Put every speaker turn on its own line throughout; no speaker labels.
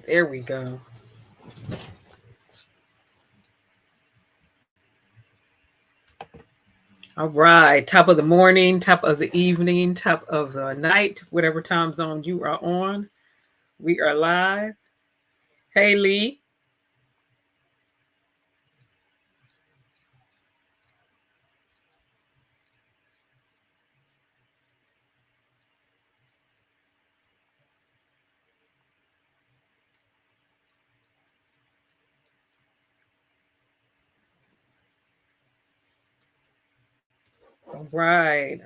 There we go. All right. Top of the morning, top of the evening, top of the night, whatever time zone you are on. We are live. Hey, Lee. All right.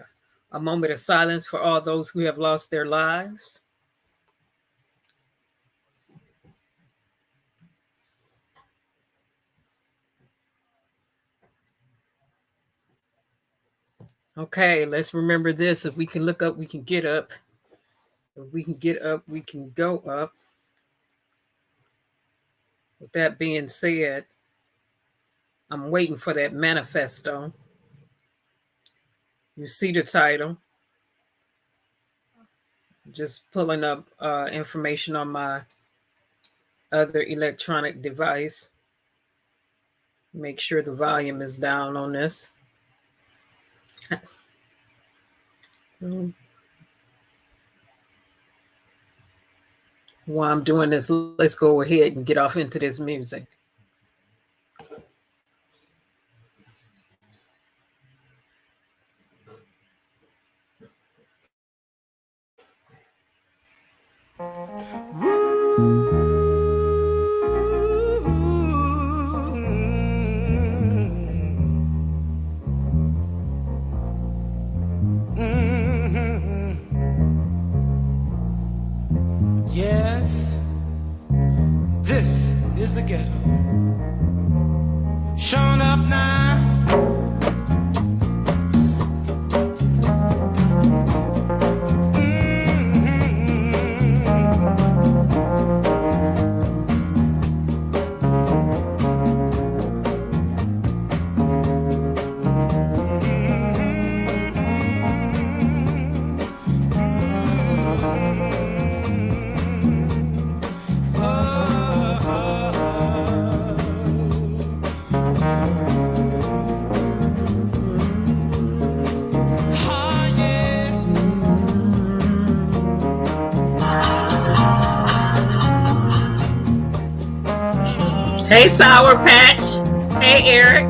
A moment of silence for all those who have lost their lives. Okay, let's remember this. If we can look up, we can get up. If we can get up, we can go up. With that being said, I'm waiting for that manifesto. You see the title. Just pulling up information on my other electronic device. Make sure the volume is down on this. While I'm doing this, let's go ahead and get off into this music.
Yes, this is the ghetto. Showing up now.
Hey, Sour Patch. Hey, Eric.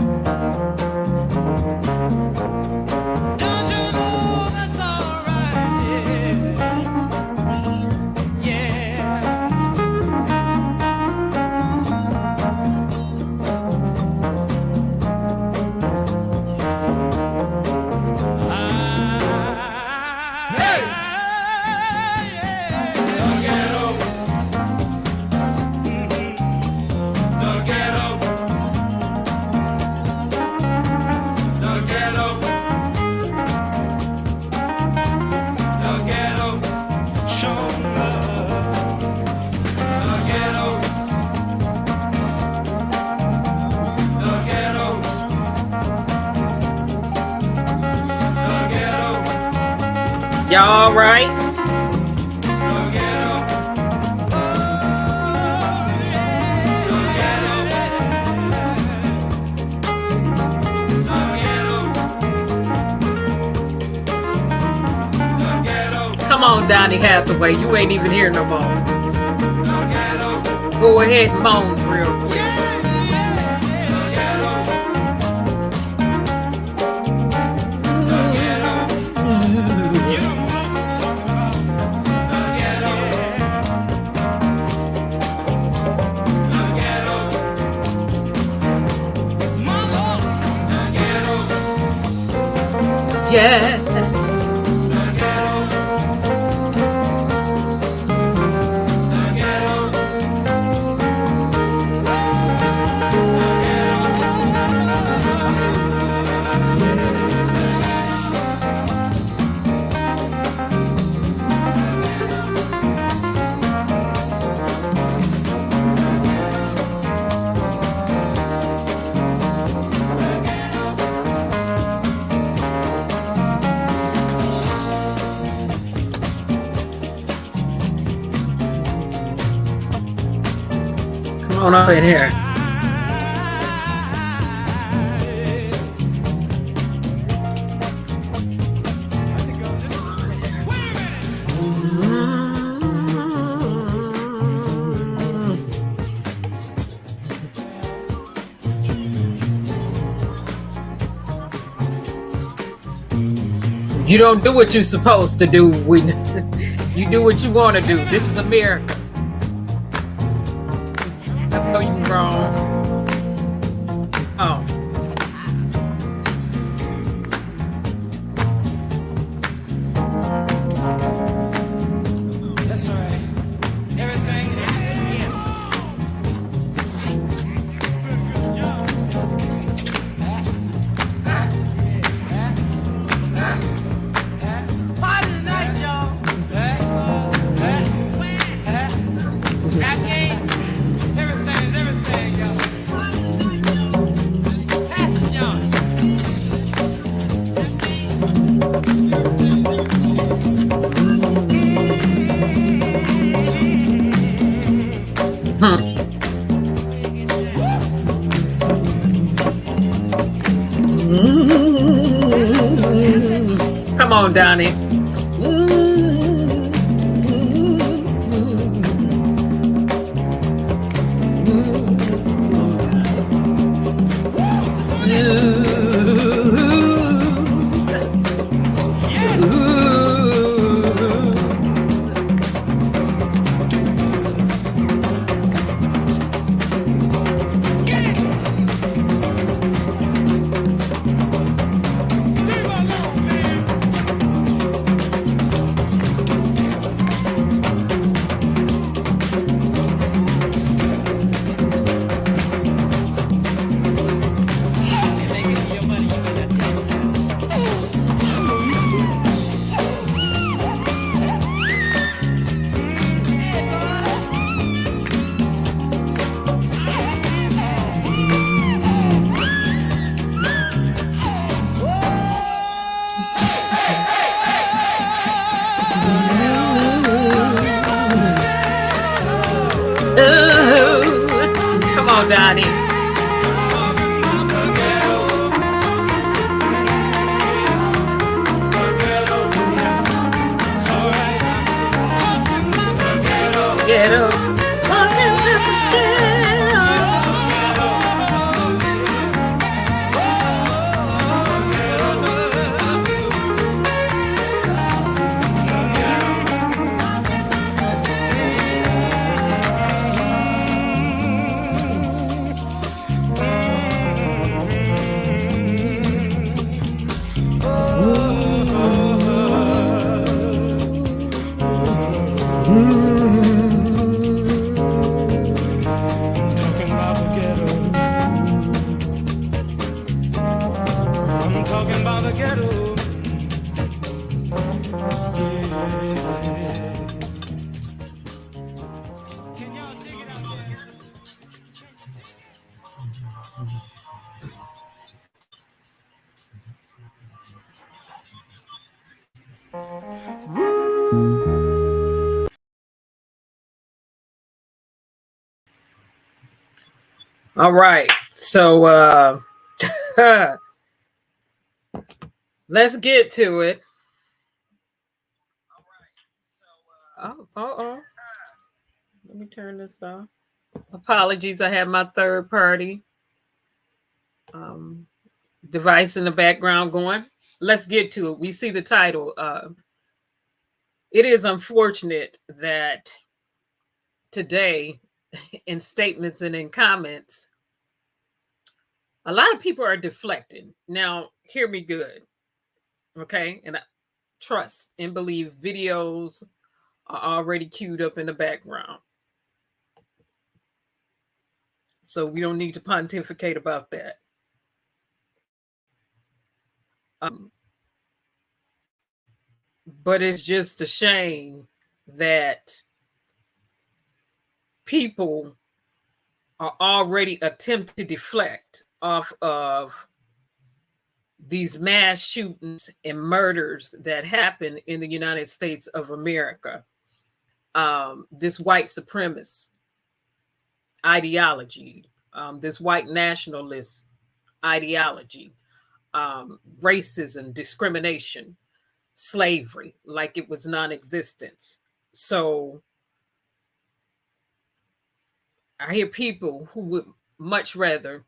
Y'all all right? Come on, Donny Hathaway. You ain't even here no more. Go ahead and moan real quick. Yeah. on up in here. You don't do what you're supposed to do when you do what you want to do. This is America. I know you're wrong. Oh.
That's right. Everything is party tonight, y'all. Everything's everything, y'all. Pass it, John.
Come on, Donnie. Come on, Donnie. Ghetto. All right, so let's get to it. Oh, let me turn this off. Apologies, I have my third party device in the background going. Let's get to it. We see the title. It is unfortunate that today, in statements and in comments, a lot of people are deflecting. Now, hear me good, okay? And I trust and believe videos are already queued up in the background. So we don't need to pontificate about that. But it's just a shame that people are already attempting to deflect off of these mass shootings and murders that happen in the United States of America. This white supremacist ideology, this white nationalist ideology, racism, discrimination, slavery, like it was non-existent. So I hear people who would much rather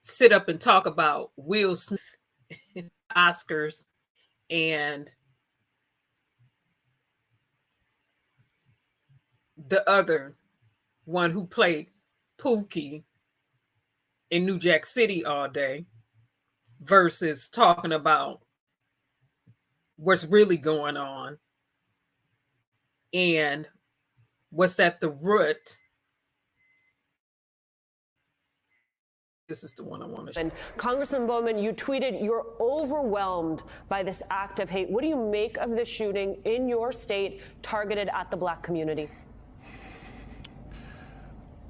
sit up and talk about Will Smith, Oscars, and the other one who played Pookie in New Jack City all day, versus talking about what's really going on and what's at the root. This is the one I want to show.
And Congressman Bowman, you tweeted, "You're overwhelmed by this act of hate." What do you make of this shooting in your state targeted at the Black community?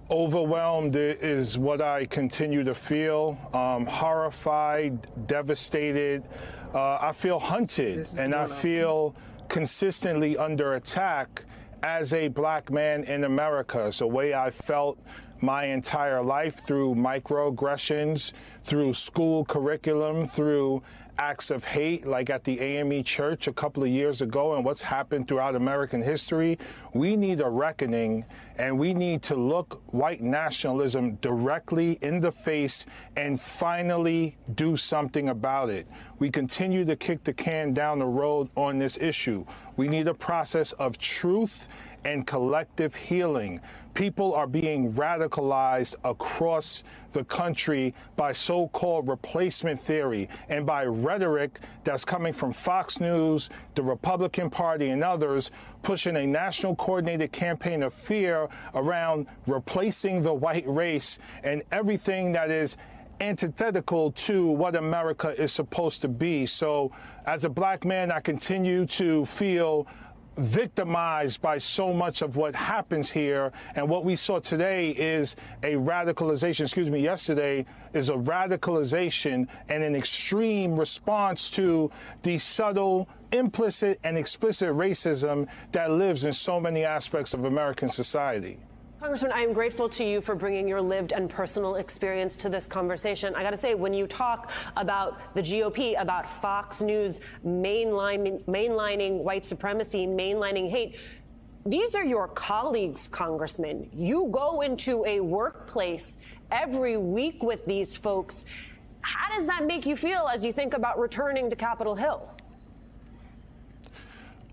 Overwhelmed is what I continue to feel. Horrified, devastated. I feel hunted, and I feel consistently under attack as a Black man in America. It's a way I felt my entire life, through microaggressions, through school curriculum, through acts of hate, like at the AME Church a couple of years ago, and what's happened throughout American history. We need a reckoning, and we need to look white nationalism directly in the face and finally do something about it. We continue to kick the can down the road on this issue. We need a process of truth and collective healing. People are being radicalized across the country by so-called replacement theory and by rhetoric that's coming from Fox News, the Republican Party, and others, pushing a national coordinated campaign of fear around replacing the white race and everything that is antithetical to what America is supposed to be. So as a Black man, I continue to feel victimized by so much of what happens here. And what we saw today is a radicalization, yesterday is a radicalization and an extreme response to the subtle, implicit, and explicit racism that lives in so many aspects of American society.
Congressman, I am grateful to you for bringing your lived and personal experience to this conversation. I got to say, when you talk about the GOP, about Fox News mainlining white supremacy, mainlining hate, these are your colleagues, Congressman. You go into a workplace every week with these folks. How does that make you feel as you think about returning to Capitol Hill?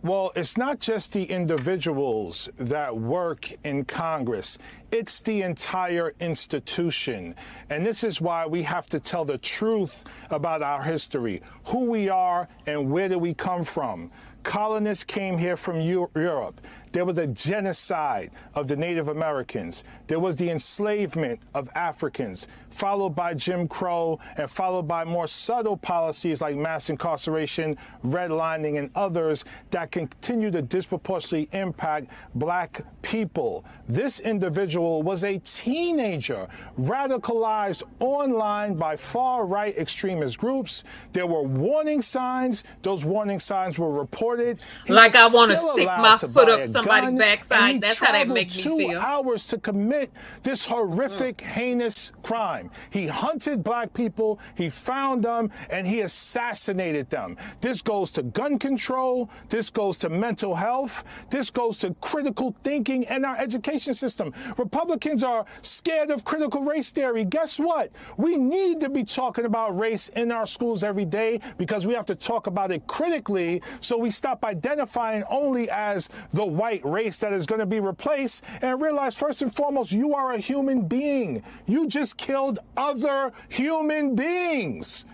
Well, it's not just the individuals that work in Congress. It's the entire institution. And this is why we have to tell the truth about our history, who we are and where do we come from. Colonists came here from Europe. There was a genocide of the Native Americans. There was the enslavement of Africans, followed by Jim Crow, and followed by more subtle policies like mass incarceration, redlining, and others that continue to disproportionately impact Black people. This individual was a teenager, radicalized online by far-right extremist groups. There were warning signs. Those warning signs were reported.
Like I want to stick my foot up somebody's backside. That's how that makes me feel.
2 hours to commit this horrific, heinous crime. He hunted Black people, he found them, and he assassinated them. This goes to gun control, this goes to mental health, this goes to critical thinking and our education system. Republicans are scared of critical race theory. Guess what? We need to be talking about race in our schools every day, because we have to talk about it critically, so we stop identifying only as the white race that is going to be replaced and realize, first and foremost, you are a human being. You just killed other human beings.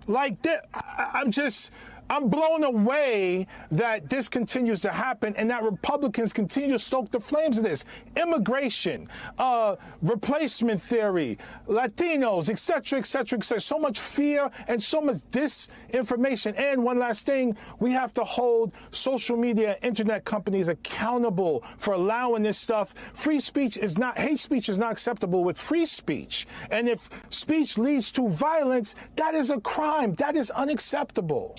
Like that, I'm blown away that this continues to happen and that Republicans continue to stoke the flames of this. Immigration, replacement theory, Latinos, et cetera, et cetera, et cetera. So much fear and so much disinformation. And one last thing, we have to hold social media, internet companies accountable for allowing this stuff. Hate speech is not acceptable with free speech. And if speech leads to violence, that is a crime. That is unacceptable.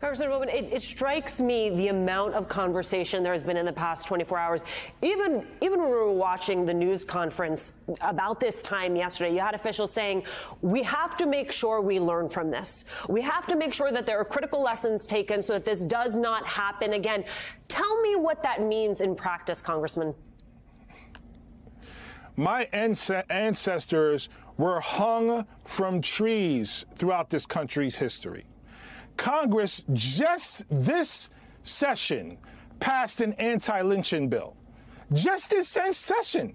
Congressman Bowman, it strikes me the amount of conversation there has been in the past 24 hours. Even when we were watching the news conference about this time yesterday, you had officials saying, we have to make sure we learn from this. We have to make sure that there are critical lessons taken so that this does not happen again. Tell me what that means in practice, Congressman.
My ancestors were hung from trees throughout this country's history. Congress just this session passed an anti-lynching bill. Just this session.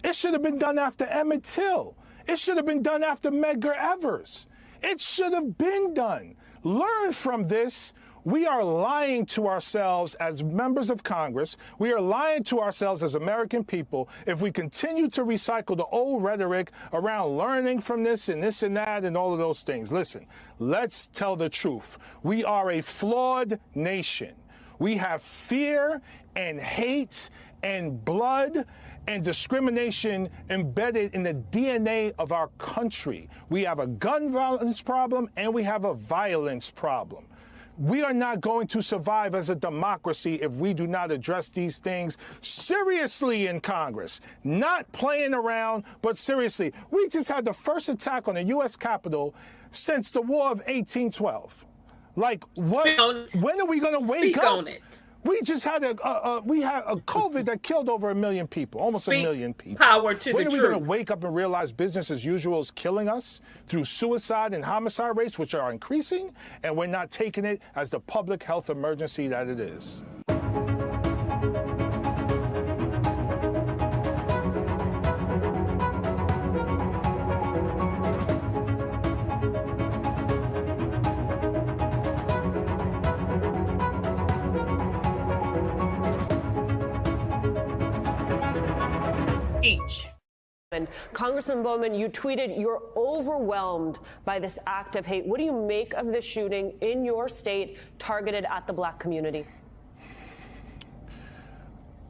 It should have been done after Emmett Till. It should have been done after Medgar Evers. It should have been done. Learn from this. We are lying to ourselves as members of Congress. We are lying to ourselves as American people if we continue to recycle the old rhetoric around learning from this and that and all of those things. Listen, let's tell the truth. We are a flawed nation. We have fear and hate and blood and discrimination embedded in the DNA of our country. We have a gun violence problem and we have a violence problem. We are not going to survive as a democracy if we do not address these things seriously in Congress. Not playing around, but seriously. We just had the first attack on the U.S. Capitol since the War of 1812. Like, what? When are we going to wake up?
On it.
We just had a COVID that killed over 1 million people, almost 1 million people.
Power to
when
the
are we
truth.
going to wake up and realize business as usual is killing us through suicide and homicide rates, which are increasing, and we're not taking it as the public health emergency that it is?
And Congressman Bowman, you tweeted you're overwhelmed by this act of hate. What do you make of this shooting in your state targeted at the Black community?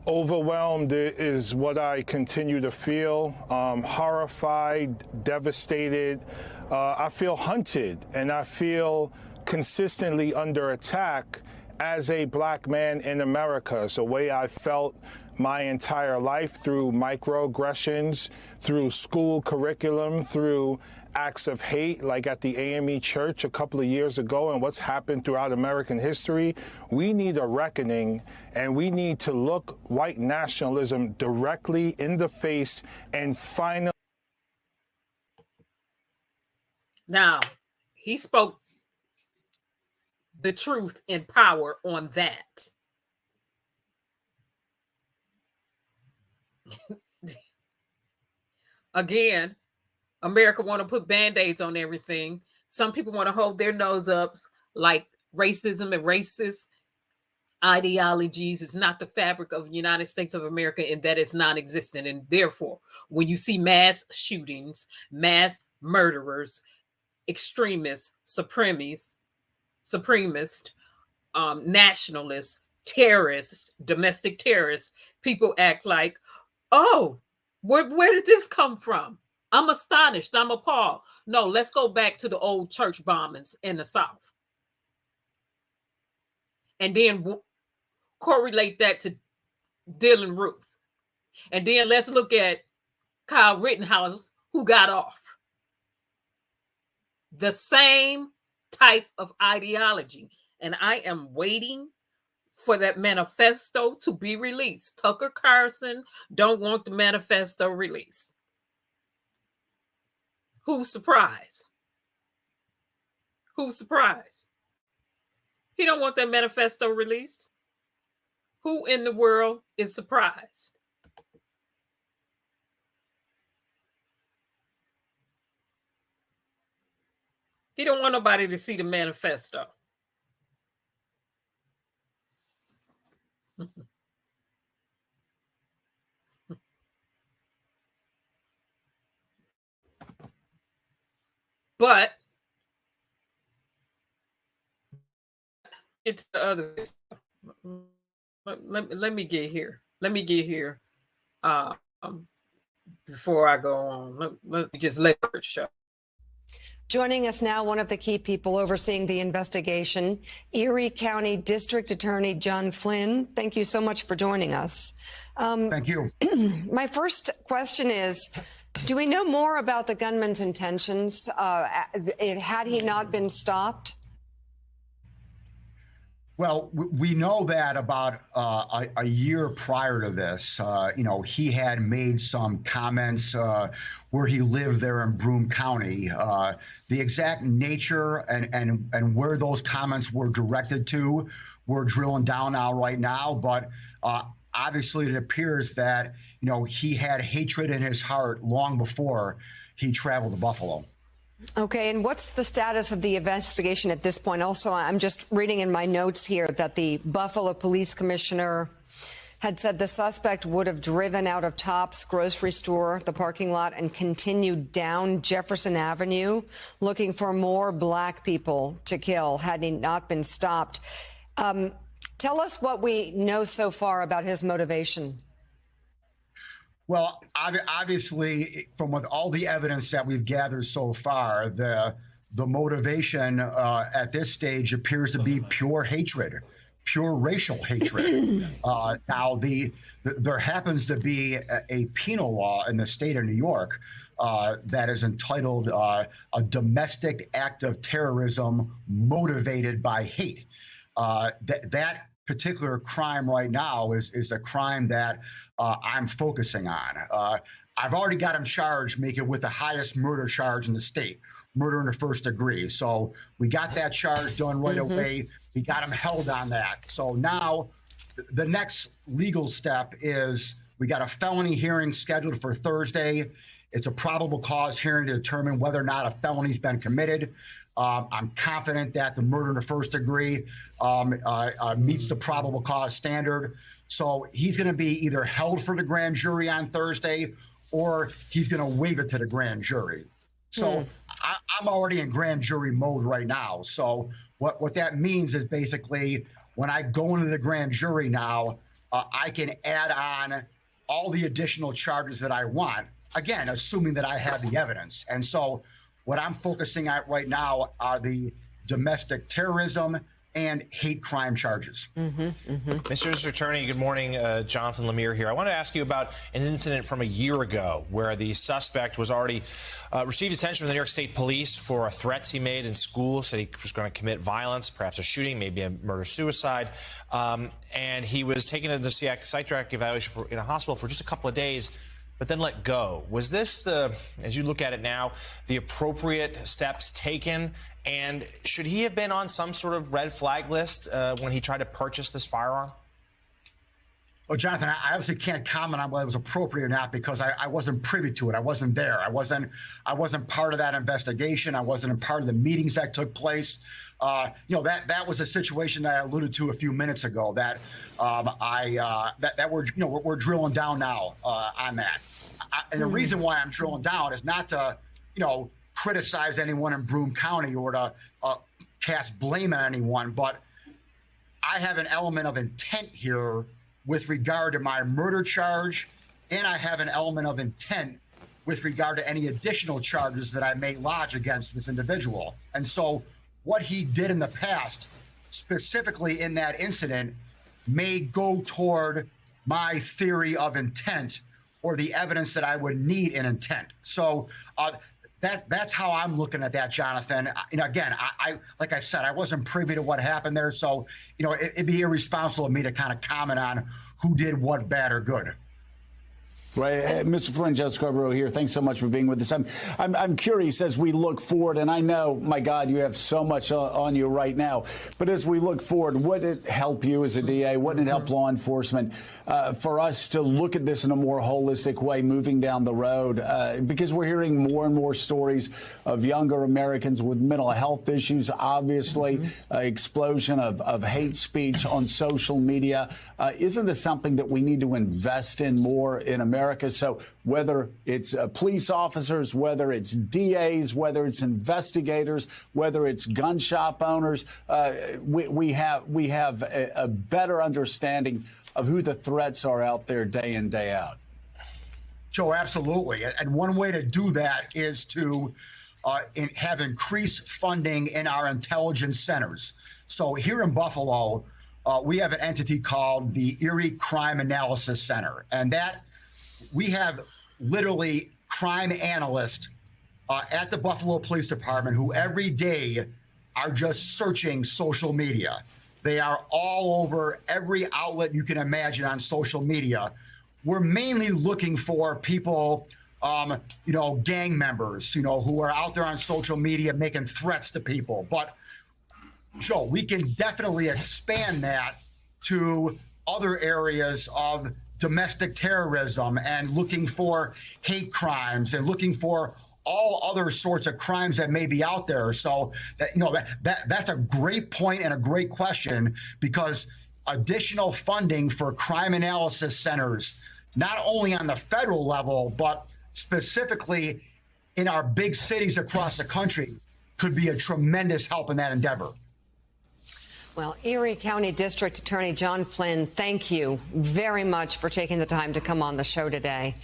Overwhelmed is what I continue to feel. Horrified, devastated. I feel hunted, and I feel consistently under attack as a Black man in America. It's a way I felt my entire life, through microaggressions, through school curriculum, through acts of hate, like at the AME Church a couple of years ago, and what's happened throughout American history. We need a reckoning, and we need to look white nationalism directly in the face and finally.
Now, he spoke the truth in power on that. Again, America want to put Band-Aids on everything. Some people want to hold their nose up like racism and racist ideologies is not the fabric of the United States of America, and that it's non-existent. And therefore, when you see mass shootings, mass murderers, extremists, supremists, nationalists, terrorists, domestic terrorists, people act like, oh, where did this come from? I'm astonished. I'm appalled. No, let's go back to the old church bombings in the South. And then correlate that to Dylan Ruth. And then let's look at Kyle Rittenhouse, who got off. The same type of ideology. And I am waiting for that manifesto to be released. Tucker Carlson don't want the manifesto released. Who's surprised? Who's surprised? He don't want that manifesto released. Who in the world is surprised? He don't want nobody to see the manifesto. But it's the other. Let me get here. Let me get here. Before I go on, let me just let it show.
Joining us now, one of the key people overseeing the investigation, Erie County District Attorney John Flynn. Thank you so much for joining us.
Thank you.
My first question is, do we know more about the gunman's intentions? Had he not been stopped?
Well, we know that about a year prior to this, he had made some comments where he lived there in Broome County. The exact nature and where those comments were directed to, we're drilling down on right now. But obviously, it appears that he had hatred in his heart long before he traveled to Buffalo.
Okay, and what's the status of the investigation at this point? Also, I'm just reading in my notes here that the Buffalo Police Commissioner had said the suspect would have driven out of Tops grocery store, the parking lot, and continued down Jefferson Avenue, looking for more black people to kill had he not been stopped. Tell us what we know so far about his motivation.
Well, obviously, from with all the evidence that we've gathered so far, the motivation at this stage appears to be pure hatred, pure racial hatred. Now, there happens to be a penal law in the state of New York that is entitled a domestic act of terrorism motivated by hate. That particular crime right now is a crime that I'm focusing on. I've already got him charged, make it with the highest murder charge in the state, murder in the first degree. So we got that charge done right away. We got him held on that. So now the next legal step is we got a felony hearing scheduled for Thursday. It's a probable cause hearing to determine whether or not a felony's been committed. I'm confident that the murder in the first degree meets the probable cause standard. So he's going to be either held for the grand jury on Thursday or he's going to waive it to the grand jury. So I'm already in grand jury mode right now. So what that means is basically when I go into the grand jury now, I can add on all the additional charges that I want, again, assuming that I have the evidence. And so what I'm focusing on right now are the domestic terrorism and hate crime charges.
Mr. Attorney, good morning. Jonathan Lemire here. I want to ask you about an incident from a year ago where the suspect was already received attention from the New York State Police for threats he made in school, said he was going to commit violence, perhaps a shooting, maybe a murder-suicide, and he was taken into psychiatric evaluation in a hospital for just a couple of days, but then let go. Was this as you look at it now, the appropriate steps taken? And should he have been on some sort of red flag list when he tried to purchase this firearm?
Well, Jonathan, I obviously can't comment on whether it was appropriate or not because I wasn't privy to it. I wasn't there. I wasn't part of that investigation. I wasn't a part of the meetings that took place. That was a situation that I alluded to a few minutes ago that we're drilling down now on that. And the reason why I'm drilling down is not to, criticize anyone in Broome County or to cast blame on anyone, but I have an element of intent here with regard to my murder charge, and I have an element of intent with regard to any additional charges that I may lodge against this individual. And so what he did in the past, specifically in that incident, may go toward my theory of intent or the evidence that I would need in intent. So that's how I'm looking at that, Jonathan. Again, I like I said, I wasn't privy to what happened there, so it'd be irresponsible of me to kind of comment on who did what, bad or good.
Right. Mr. Flynn, Joe Scarborough here. Thanks so much for being with us. I'm curious as we look forward, and I know, my God, you have so much on you right now, but as we look forward, would it help you as a DA? Wouldn't it help law enforcement for us to look at this in a more holistic way moving down the road? Because we're hearing more and more stories of younger Americans with mental health issues, obviously, explosion of hate speech on social media. Isn't this something that we need to invest in more in America? So whether it's police officers, whether it's DAs, whether it's investigators, whether it's gun shop owners, we have a better understanding of who the threats are out there day in, day out.
Joe, absolutely. And one way to do that is to have increased funding in our intelligence centers. So here in Buffalo, we have an entity called the Erie Crime Analysis Center, and that we have literally crime analysts at the Buffalo Police Department who every day are just searching social media. They are all over every outlet you can imagine on social media. We're mainly looking for people, gang members, who are out there on social media making threats to people. But Joe, we can definitely expand that to other areas of domestic terrorism and looking for hate crimes and looking for all other sorts of crimes that may be out there. So that's a great point and a great question, because additional funding for crime analysis centers, not only on the federal level, but specifically in our big cities across the country, could be a tremendous help in that endeavor.
Well, Erie County District Attorney John Flynn, thank you very much for taking the time to come on the show today.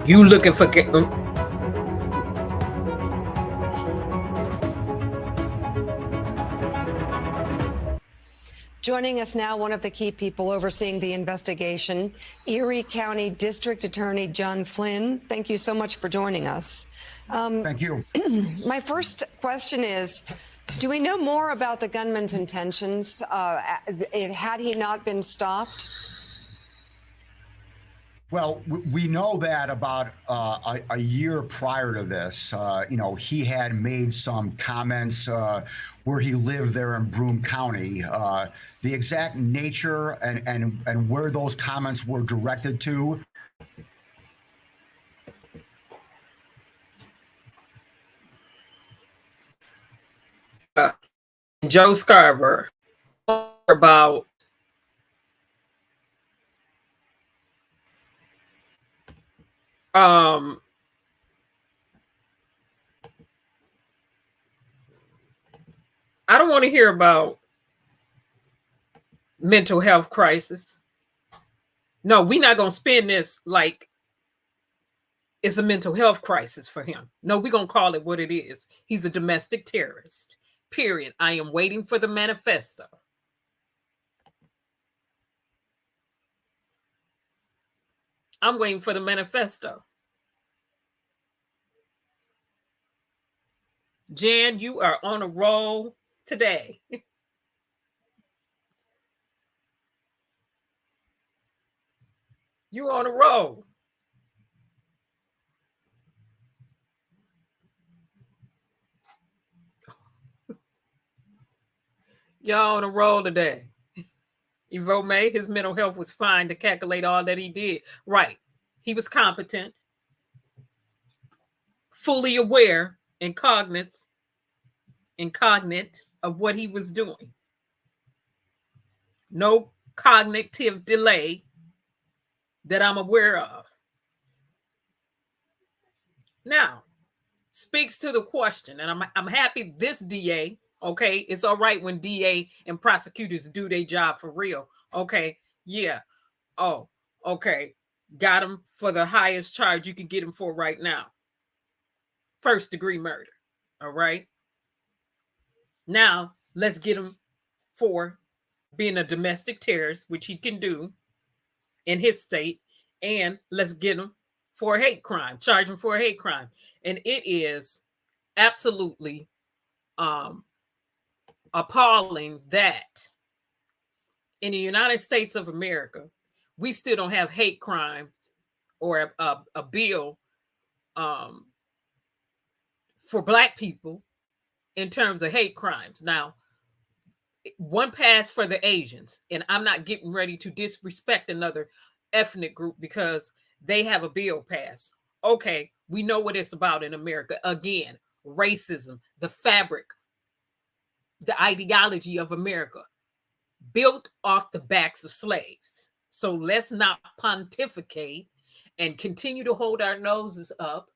You looking for...
Joining us now, one of the key people overseeing the investigation, Erie County District Attorney John Flynn. Thank you so much for joining us.
Thank you.
My first question is, do we know more about the gunman's intentions? Had he not been stopped?
Well, we know that about a year prior to this, he had made some comments where he lived there in Broome County. The exact nature and where those comments were directed to.
Joe Scarborough about I don't want to hear about mental health crisis. No, we're not going to spin this like it's a mental health crisis for him. No, we're going to call it what it is. He's a domestic terrorist, period. I am waiting for the manifesto. I'm waiting for the manifesto. Jan, you are on a roll today. You're on a roll. Y'all on a roll today. Yvonne May, his mental health was fine to calculate all that he did. Right. He was competent, fully aware and cognate of what he was doing. No cognitive delay that I'm aware of. Now, speaks to the question, and I'm happy this DA, okay, it's all right when DA and prosecutors do their job for real. Okay, yeah. Oh, okay. Got him for the highest charge you can get him for right now. First-degree murder. All right. Now, let's get him for being a domestic terrorist, which he can do in his state, and let's get him for a hate crime, charge him for a hate crime. And it is absolutely appalling that in the United States of America, we still don't have hate crimes or a bill for Black people in terms of hate crimes. Now, one passed for the Asians, and I'm not getting ready to disrespect another ethnic group because they have a bill passed. Okay, we know what it's about in America. Again, racism, the fabric, the ideology of America, built off the backs of slaves. So let's not pontificate and continue to hold our noses up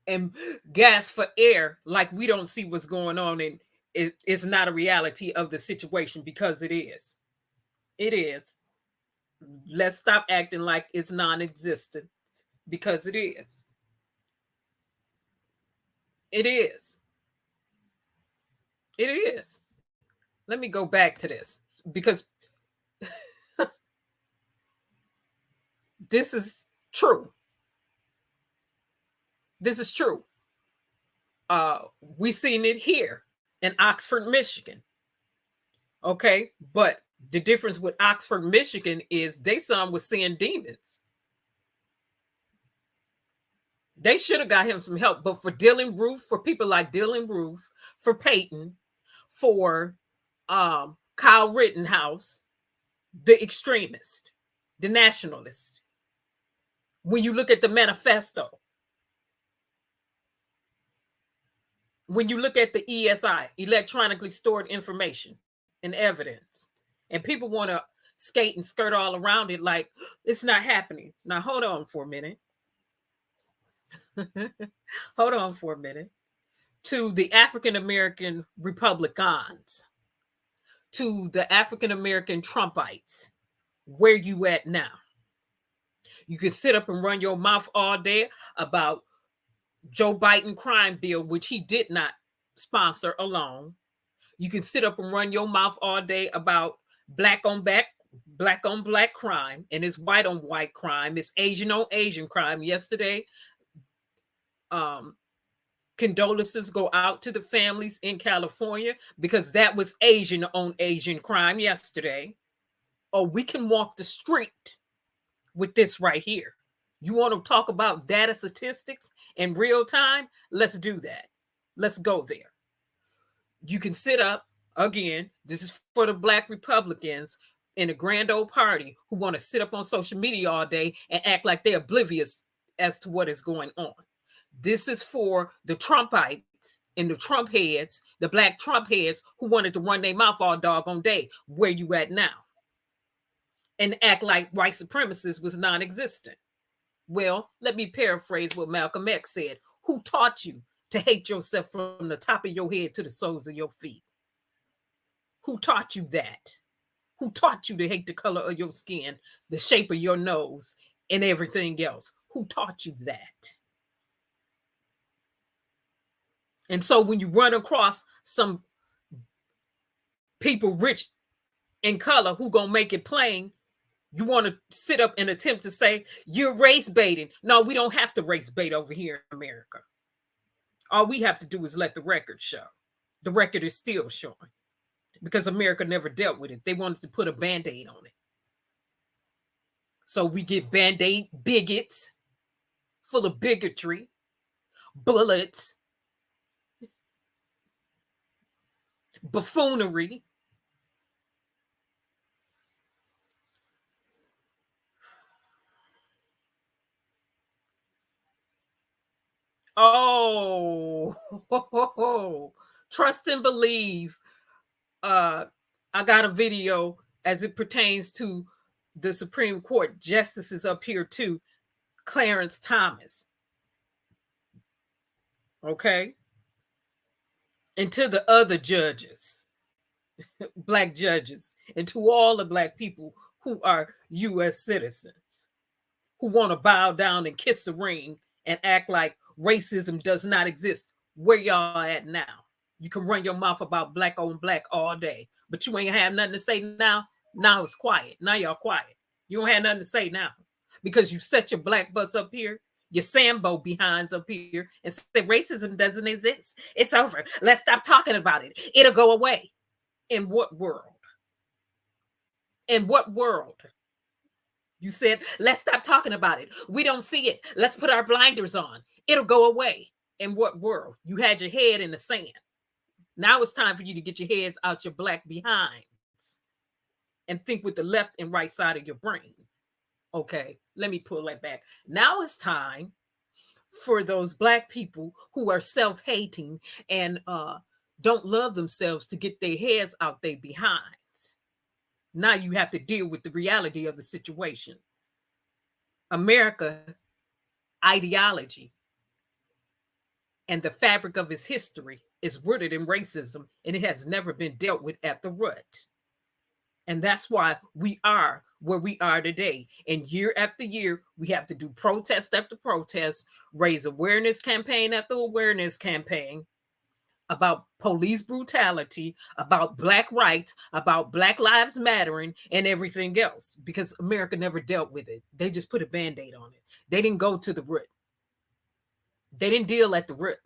and gasp for air like we don't see what's going on it's not a reality of the situation, because it is. It is. Let's stop acting like it's non-existent, because it is. It is. It is. Let me go back to this, because this is true. This is true. We seen it here in Oxford, Michigan. Okay, but the difference with Oxford, Michigan is they son was seeing demons. They should have got him some help, but for Dylan Roof, for people like Dylan Roof, for Peyton, for Kyle Rittenhouse, the extremist, the nationalist. When you look at the manifesto, when you look at the ESI, electronically stored information and evidence, and people want to skate and skirt all around it like it's not happening. Now, hold on for a minute. Hold on for a minute. To the African American Republicans, to the African American Trumpites, where you at now? You can sit up and run your mouth all day about Joe Biden crime bill, which he did not sponsor alone. You can sit up and run your mouth all day about black on black crime, and it's white on white crime. It's Asian on Asian crime. Yesterday, condolences go out to the families in California, because that was Asian on Asian crime yesterday. Or we can walk the street with this right here. You want to talk about data statistics in real time? Let's do that. Let's go there. You can sit up again. This is for the Black Republicans in a grand old party who want to sit up on social media all day and act like they're oblivious as to what is going on. This is for the Trumpites and the Trump heads, the black Trump heads who wanted to run their mouth all doggone day. Where you at now? And act like white supremacists was non-existent. Well, let me paraphrase what Malcolm X said. Who taught you to hate yourself from the top of your head to the soles of your feet? Who taught you that? Who taught you to hate the color of your skin, the shape of your nose, and everything else? Who taught you that? And so when you run across some people rich in color who gonna make it plain, you want to sit up and attempt to say you're race baiting. No, we don't have to race bait over here in America. All we have to do is let the record show. The record is still showing, because America never dealt with it. They wanted to put a Band-Aid on it. So we get Band-Aid bigots full of bigotry, bullets, buffoonery. Oh, trust and believe. I got a video as it pertains to the Supreme Court justices up here too, Clarence Thomas. Okay. And to the other judges, black judges, and to all the black people who are U.S. citizens, who want to bow down and kiss the ring and act like racism does not exist. Where y'all at now? You can run your mouth about black on black all day, but you ain't have nothing to say now. Now it's quiet. Now y'all quiet. You don't have nothing to say now, because you set your black butts up here, your Sambo behinds up here, and say racism doesn't exist. It's over. Let's stop talking about it. It'll go away. In what world? In what world? You said, let's stop talking about it. We don't see it. Let's put our blinders on. It'll go away. In what world? You had your head in the sand. Now it's time for you to get your heads out your black behinds and think with the left and right side of your brain. Okay, let me pull that back. Now it's time for those black people who are self-hating and don't love themselves to get their heads out their behinds. Now you have to deal with the reality of the situation. America, ideology, and the fabric of its history is rooted in racism, and it has never been dealt with at the root. And that's why we are where we are today. And year after year, we have to do protest after protest, raise awareness campaign after awareness campaign about police brutality, about Black rights, about Black Lives Mattering, and everything else, because America never dealt with it. They just put a Band-Aid on it. They didn't go to the root. They didn't deal at the root.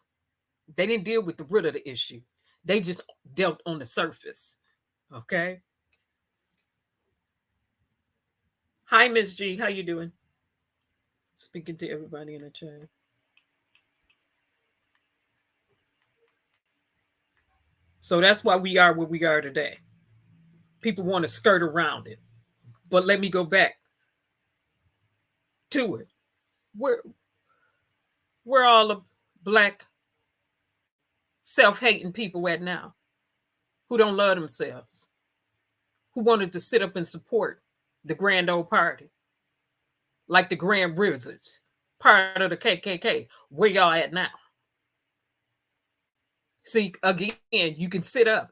They didn't deal with the root of the issue. They just dealt on the surface. Okay? Hi, Miss G. How you doing? Speaking to everybody in the chat. So that's why we are where we are today. People want to skirt around it. But let me go back to it. Where all the Black self-hating people at now? Who don't love themselves? Who wanted to sit up and support the grand old party? Like the Grand Wizards, part of the KKK. Where y'all at now? See, again, you can sit up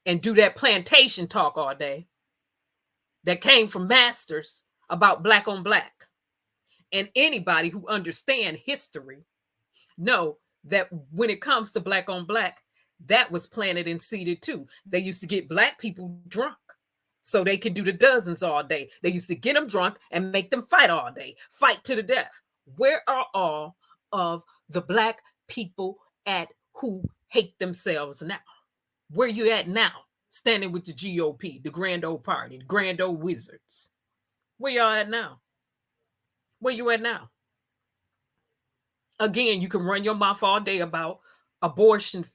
and do that plantation talk all day that came from masters about Black on Black. And anybody who understands history know that when it comes to Black on Black, that was planted and seeded too. They used to get Black people drunk so they can do the dozens all day. They used to get them drunk and make them fight all day, fight to the death. Where are all of the Black people at who hate themselves now? Where you at now? Standing with the GOP, the grand old party, the grand old wizards. Where y'all at now? Where you at now? Again, you can run your mouth all day about abortion,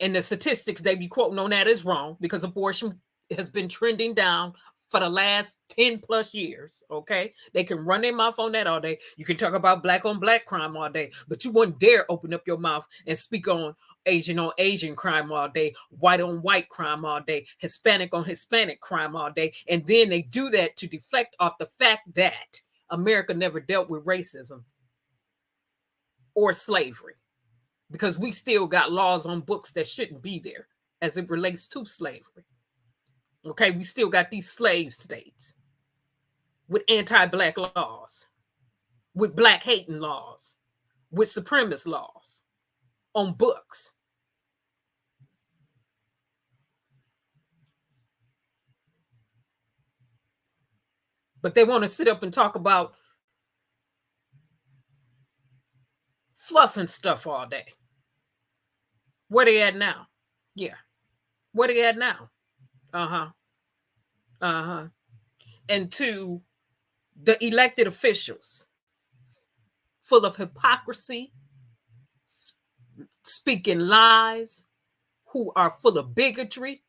and the statistics they be quoting on that is wrong, because abortion has been trending down for the last 10 plus years. Okay, they can run their mouth on that all day. You can talk about Black on Black crime all day, but you wouldn't dare open up your mouth and speak on Asian crime all day, white on white crime all day, Hispanic on Hispanic crime all day. And then they do that to deflect off the fact that America never dealt with racism or slavery, because we still got laws on books that shouldn't be there as it relates to slavery. Okay, we still got these slave states with anti-Black laws, with Black hating laws, with supremacist laws on books. But they want to sit up and talk about fluffing stuff all day. Where they at now? Yeah. Where they at now? And to the elected officials, full of hypocrisy, speaking lies, who are full of bigotry.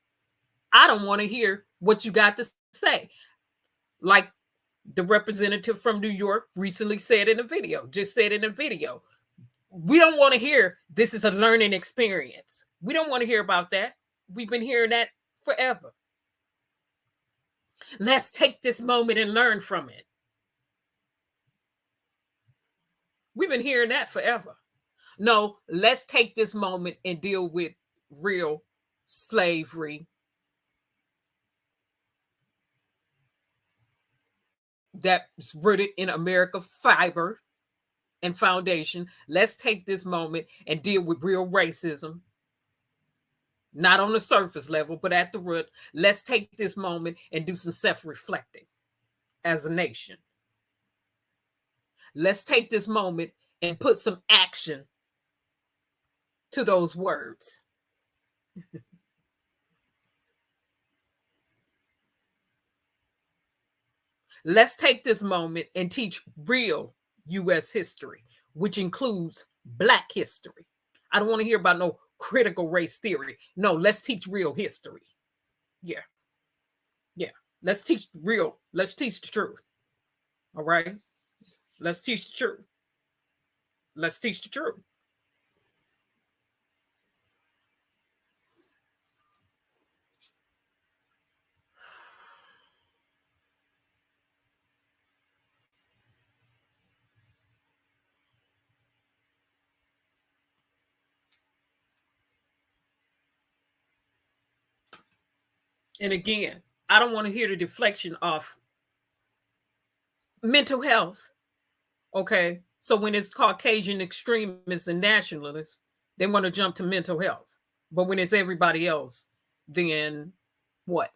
I don't want to hear what you got to say. Like the representative from New York recently said in a video, we don't want to hear this is a learning experience. We don't want to hear about that. We've been hearing that forever. Let's take this moment and learn from it. We've been hearing that forever. No, let's take this moment and deal with real slavery that's rooted in America fiber and foundation. Let's take this moment and deal with real racism, not on the surface level, but at the root. Let's take this moment and do some self-reflecting as a nation. Let's take this moment and put some action to those words. Let's take this moment and teach real U.S. history, which includes Black history. I don't want to hear about no critical race theory. No, let's teach real history. Yeah. Let's teach the truth. All right? Let's teach the truth. Let's teach the truth. And again, I don't want to hear the deflection off mental health. Okay. So when it's Caucasian extremists and nationalists, they want to jump to mental health. But when it's everybody else, then what?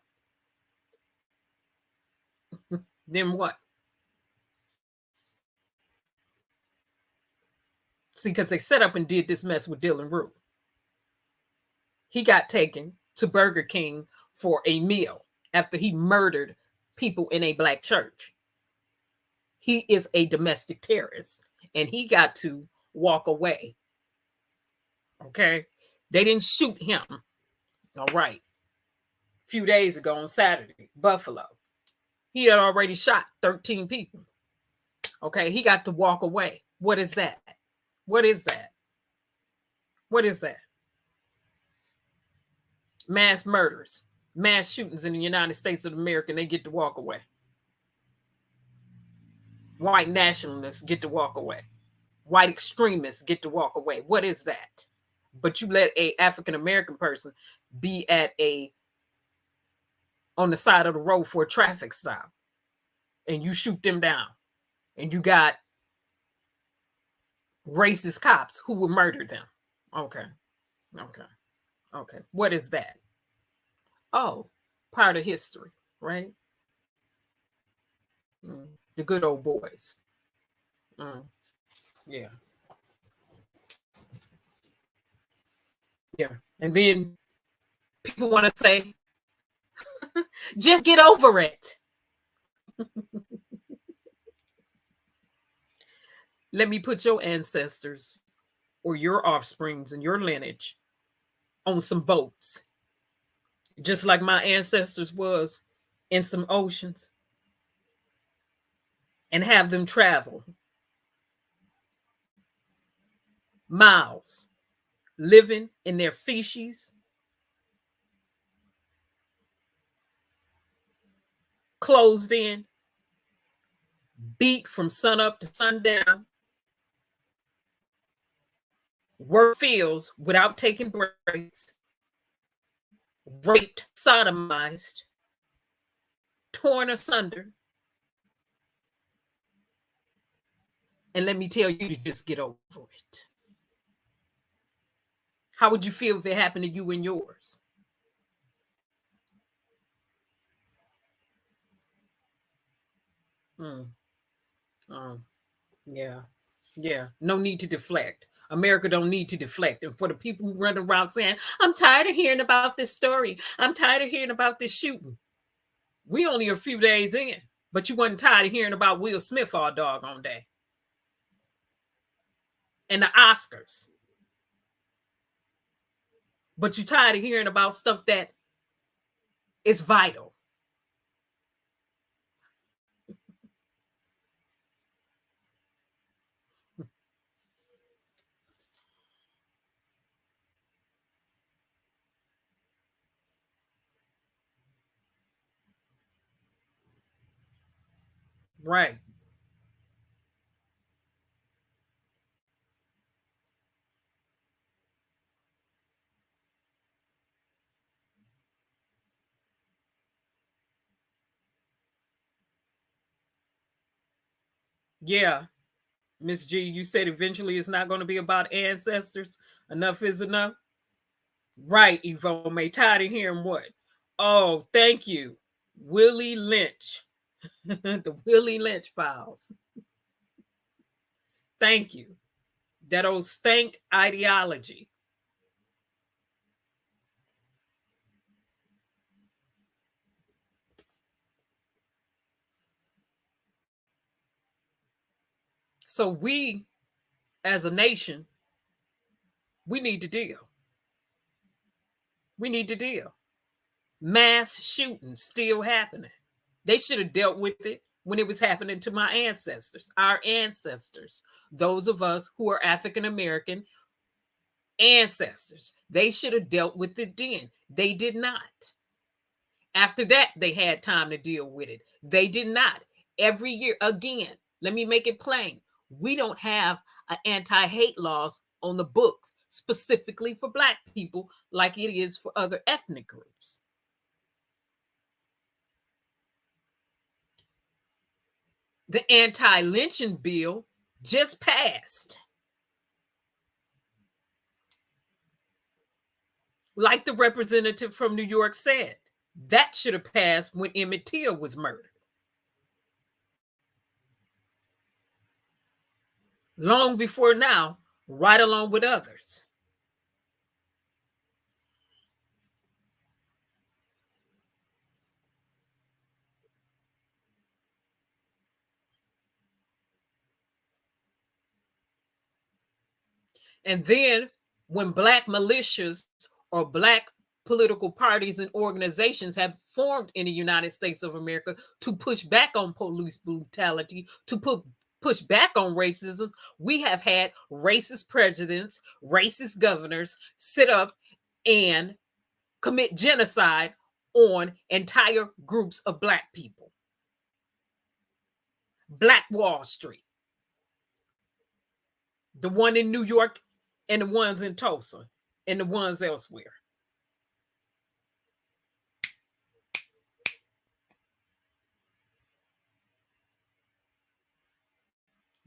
Then what? See, because they set up and did this mess with Dylan Roof. He got taken to Burger King for a meal after he murdered people in a black church. He is a domestic terrorist, and he got to walk away. Okay? They didn't shoot him. All right. A few days ago on Saturday, Buffalo. He had already shot 13 people. Okay? He got to walk away. What is that? What is that? What is that? Mass murders, mass shootings in the United States of America, and they get to walk away. White nationalists get to walk away. White extremists get to walk away. What is that? But you let a African American person be on the side of the road for a traffic stop, and you shoot them down, and you got racist cops who would murder them. Okay. What is that? Oh, part of history, right? The good old boys. Yeah. And then people want to say, just get over it. Let me put your ancestors or your offsprings and your lineage on some boats, just like my ancestors was, in some oceans, and have them travel miles, living in their feces, closed in, beat from sunup to sundown, work fields without taking breaks, raped, sodomized, torn asunder. And let me tell you to just get over it. How would you feel if it happened to you and yours? Yeah. No need to deflect. America don't need to deflect. And for the people who run around saying, I'm tired of hearing about this story, I'm tired of hearing about this shooting. We only a few days in, but you wasn't tired of hearing about Will Smith all doggone day. And the Oscars. But you tired of hearing about stuff that is vital. Right. Yeah. Miss G, you said eventually it's not going to be about ancestors. Enough is enough. Right, Evo May. Tired of hearing what? Oh, thank you. Willie Lynch. The Willie Lynch files. Thank you. That old stank ideology. So we, as a nation, we need to deal. We need to deal. Mass shooting still happening. They should have dealt with it when it was happening to my ancestors, our ancestors, those of us who are African American ancestors. They should have dealt with it then. They did not. After that, they had time to deal with it. They did not. Every year, again, let me make it plain. We don't have an anti-hate laws on the books specifically for Black people like it is for other ethnic groups. The anti-lynching bill just passed. Like the representative from New York said, that should have passed when Emmett Till was murdered. Long before now, right along with others. And then when Black militias or Black political parties and organizations have formed in the United States of America to push back on police brutality, to push back on racism, we have had racist presidents, racist governors sit up and commit genocide on entire groups of Black people. Black Wall Street, the one in New York and the ones in Tulsa and the ones elsewhere.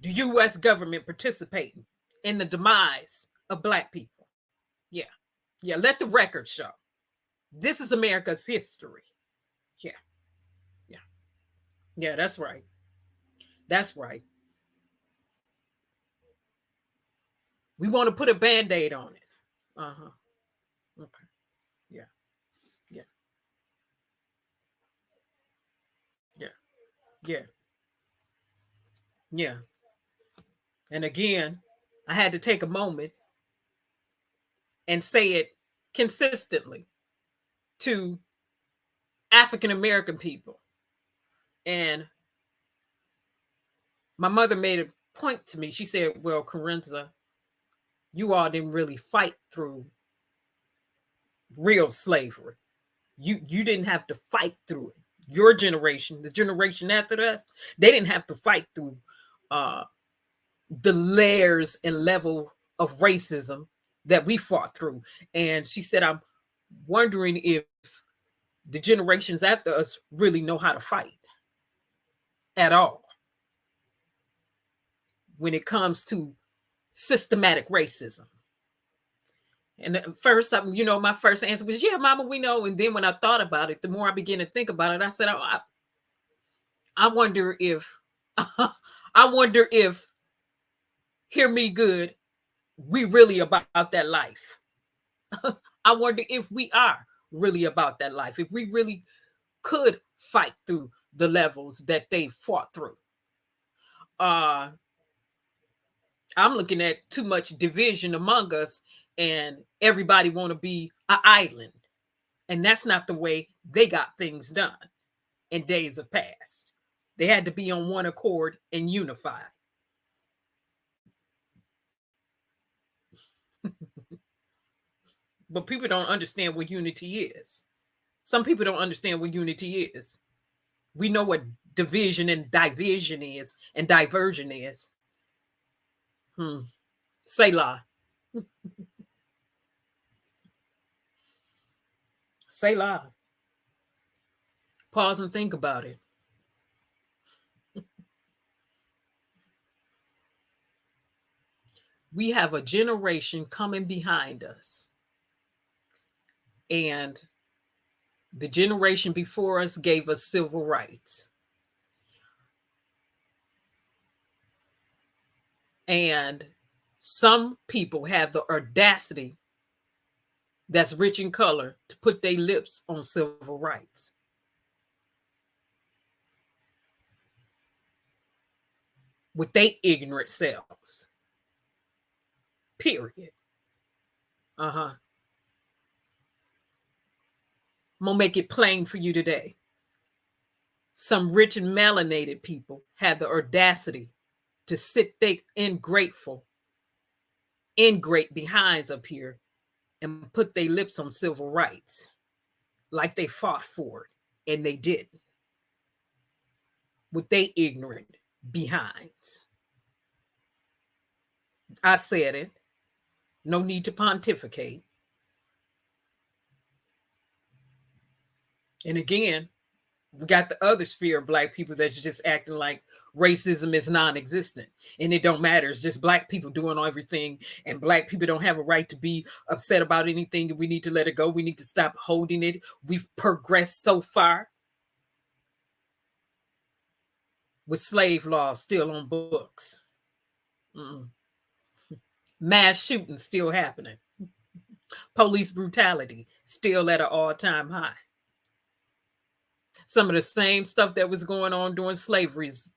The U.S. government participating in the demise of Black people. Yeah. Yeah, let the record show. This is America's history. Yeah. Yeah. Yeah, that's right. That's right. We want to put a Band-Aid on it. Uh-huh. Okay. Yeah. Yeah. Yeah. Yeah. Yeah. And again, I had to take a moment and say it consistently to African American people. And my mother made a point to me. She said, well, Kerensz, you all didn't really fight through real slavery. You didn't have to fight through it. Your generation, the generation after us, they didn't have to fight through the layers and level of racism that we fought through. And she said, I'm wondering if the generations after us really know how to fight at all when it comes to systematic racism. And at first, my first answer was, yeah, Mama, we know. And then when I thought about it, the more I began to think about it, I said, I wonder if, hear me good, we really about that life. I wonder if we are really about that life, if we really could fight through the levels that they fought through. I'm looking at too much division among us, and everybody want to be an island. And that's not the way they got things done in days of past. They had to be on one accord and unified. But people don't understand what unity is. Some people don't understand what unity is. We know what division and division is and diversion is. Selah. Selah. Pause and think about it. We have a generation coming behind us. And the generation before us gave us civil rights. And some people have the audacity that's rich in color to put their lips on civil rights. With their ignorant selves. Period. I'm gonna make it plain for you today. Some rich and melanated people have the audacity to sit their ingrate behinds up here and put their lips on civil rights like they fought for it, and they didn't. With their ignorant behinds. I said it. No need to pontificate. And again, We got the other sphere of black people that's just acting like racism is non-existent and it don't matter. It's just black people doing everything, and black people don't have a right to be upset about anything, and we need to let it go. We need to stop holding it. We've progressed so far with slave laws still on books. Mass shootings still happening. Police brutality still at an all-time high. Some of the same stuff that was going on during slavery is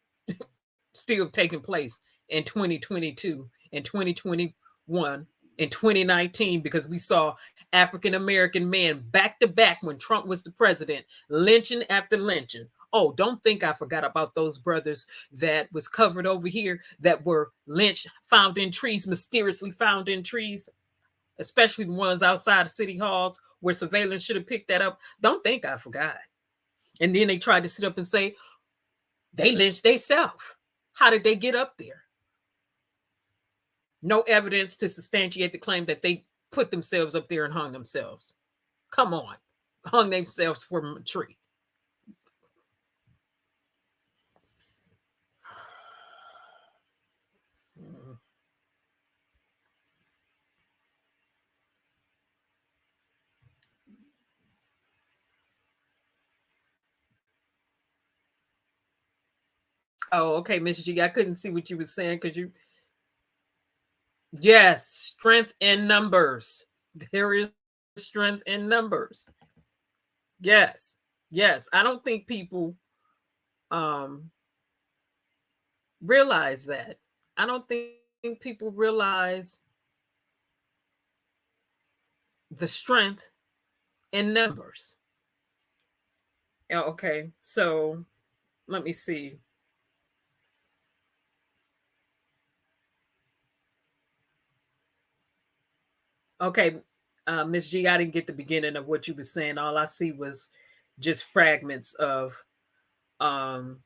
still taking place in 2022, in 2021, in 2019, because we saw African-American men back to back when Trump was the president, lynching after lynching. Oh, don't think I forgot about those brothers that was covered over here that were lynched, found in trees, mysteriously found in trees, especially the ones outside of city halls where surveillance should have picked that up. Don't think I forgot. And then they tried to sit up and say, they lynched themselves. How did they get up there? No evidence to substantiate the claim that they put themselves up there and hung themselves. Come on. Hung themselves from a tree. Oh, okay, Miss G. I couldn't see what you were saying because you. Yes, strength in numbers. There is strength in numbers. Yes, yes. I don't think people realize that. I don't think people realize the strength in numbers. Yeah, okay, so let me see. Okay, Ms. G, I didn't get the beginning of what you were saying. All I see was just fragments of, I'm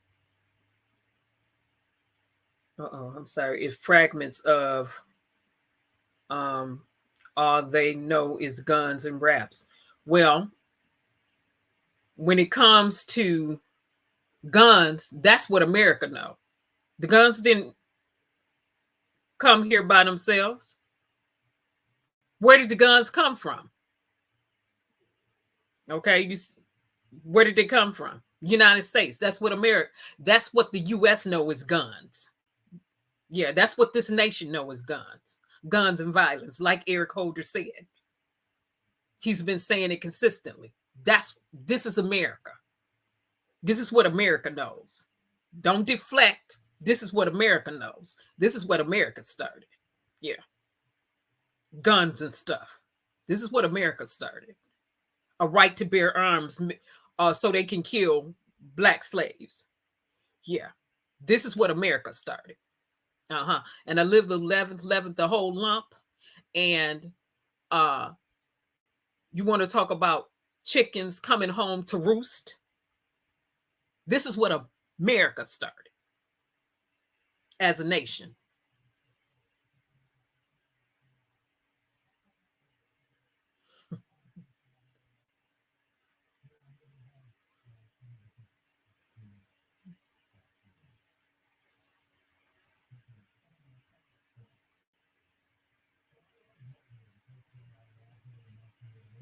sorry, if fragments of all they know is guns and raps. Well, when it comes to guns, that's what America know. The guns didn't come here by themselves. Where did the guns come from? Okay, where did they come from? United States. That's what America, that's what the US know is guns. Yeah, that's what this nation know is guns. Guns and violence, like Eric Holder said. He's been saying it consistently. This is America. This is what America knows. Don't deflect. This is what America knows. This is what America started. Yeah. Guns and stuff. This is what America started. A right to bear arms so they can kill black slaves. Yeah. This is what America started. And I lived the 11th, the whole lump. And you want to talk about chickens coming home to roost? This is what America started as a nation.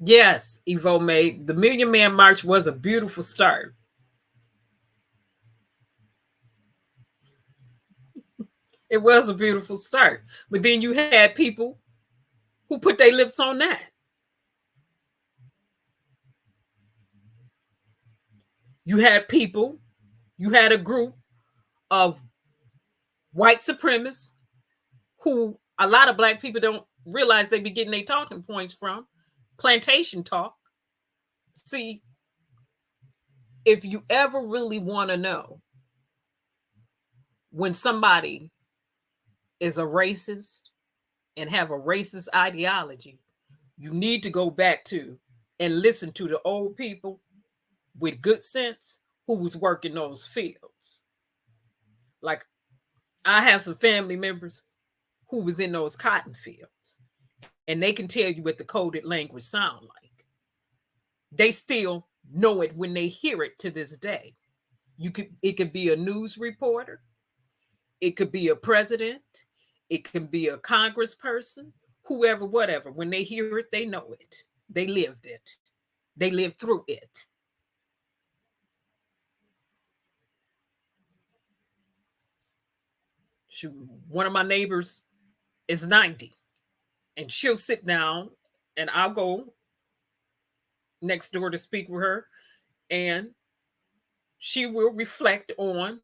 Yes, Evo made the Million Man March was a beautiful start. It was a beautiful start. But then you had people who put their lips on that. You had people, you had a group of white supremacists who a lot of black people don't realize they be getting their talking points from. Plantation talk. See, if you ever really want to know when somebody is a racist and have a racist ideology, you need to go back to and listen to the old people with good sense who was working those fields. Like, I have some family members who was in those cotton fields. And they can tell you what the coded language sound like. They still know it when they hear it to this day. It could be a news reporter, it could be a president, it can be a congressperson, whoever, whatever. When they hear it, they know it. They lived it. They lived through it. One of my neighbors is 90, and she'll sit down, and I'll go next door to speak with her, and she will reflect on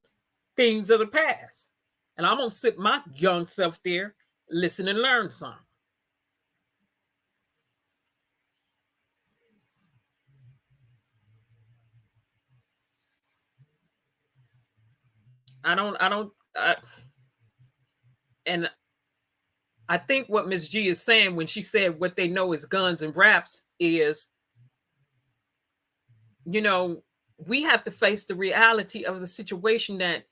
things of the past. And I'm going to sit my young self there, listen and learn some. And I think what Ms. G is saying when she said what they know is guns and raps is, you know, we have to face the reality of the situation that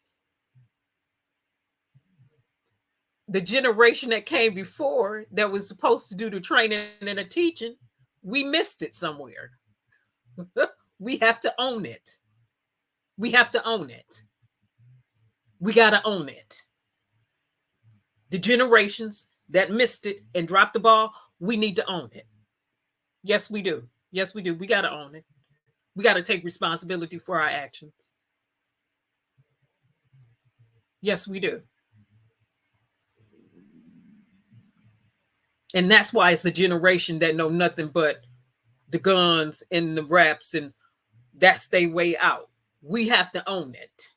the generation that came before that was supposed to do the training and the teaching, we missed it somewhere. We have to own it. We have to own it. We got to own it. The generations that missed it and dropped the ball, we need to own it. Yes, we do. Yes, we do. We got to own it. We got to take responsibility for our actions. Yes, we do. And that's why it's a generation that know nothing but the guns and the raps, and that's their way out. We have to own it.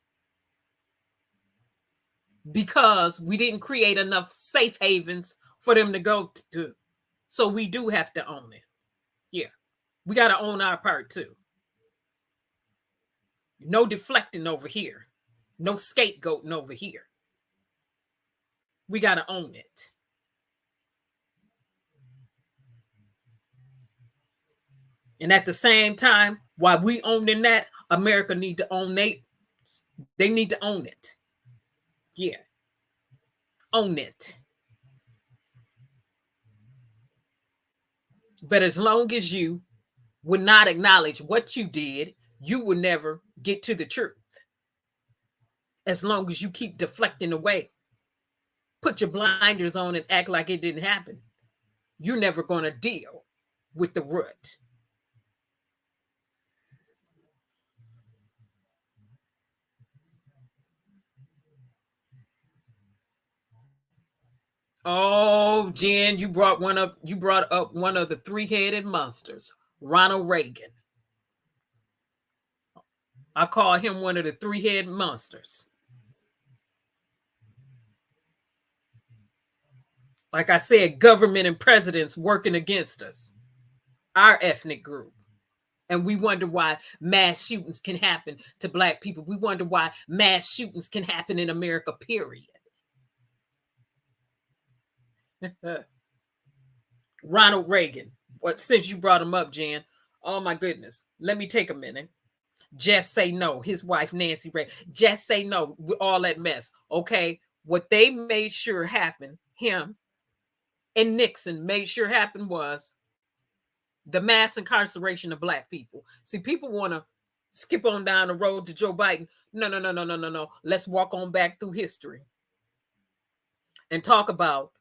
Because we didn't create enough safe havens for them to go to. So we do have to own it. Yeah. We got to own our part too. No deflecting over here. No scapegoating over here. We got to own it. And at the same time, while we owning that, America need to own it. They need to own it. Yeah. Own it. But as long as you would not acknowledge what you did, you will never get to the truth. As long as you keep deflecting away, put your blinders on and act like it didn't happen, you're never going to deal with the root. Oh, Jen, you brought up one of the three-headed monsters, Ronald Reagan. I call him one of the three-headed monsters. Like I said, government and presidents working against us, our ethnic group. And we wonder why mass shootings can happen to Black people. We wonder why mass shootings can happen in America, period. Ronald Reagan. What, since you brought him up, Jan? Oh my goodness. Let me take a minute. Just say no. His wife, Nancy Reagan. Just say no with all that mess. Okay. What they made sure happened, him and Nixon made sure happened, was the mass incarceration of Black people. See, people want to skip on down the road to Joe Biden. No. Let's walk on back through history and talk about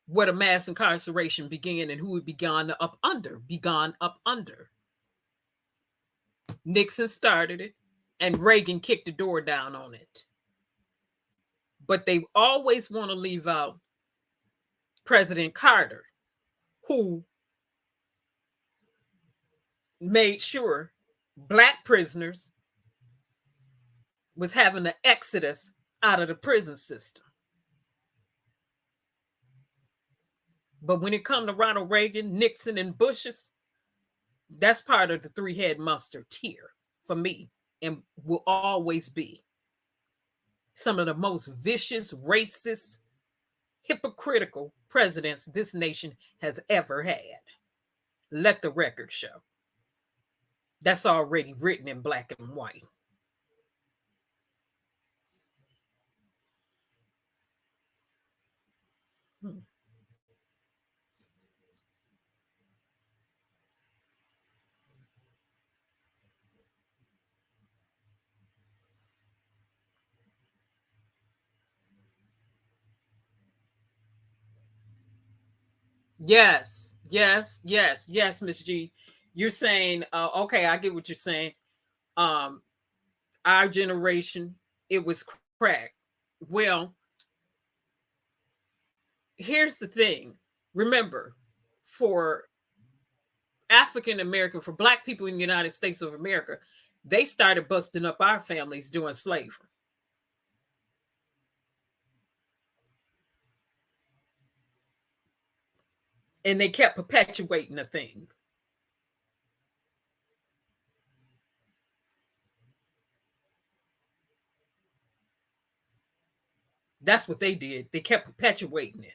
where the mass incarceration began and who it began up under. Nixon started it, and Reagan kicked the door down on it. But they always want to leave out President Carter, who made sure Black prisoners was having an exodus out of the prison system. But when it comes to Ronald Reagan, Nixon, and Bush's, that's part of the three-head monster tier for me, and will always be. Some of the most vicious, racist, hypocritical presidents this nation has ever had. Let the record show. That's already written in black and white. Yes, yes, yes, yes, Miss G. You're saying, okay, I get what you're saying. Um, our generation, it was crack. Well, here's the thing. Remember, for African American, for Black people in the United States of America, they started busting up our families during slavery. And they kept perpetuating the thing. That's what they did. They kept perpetuating it.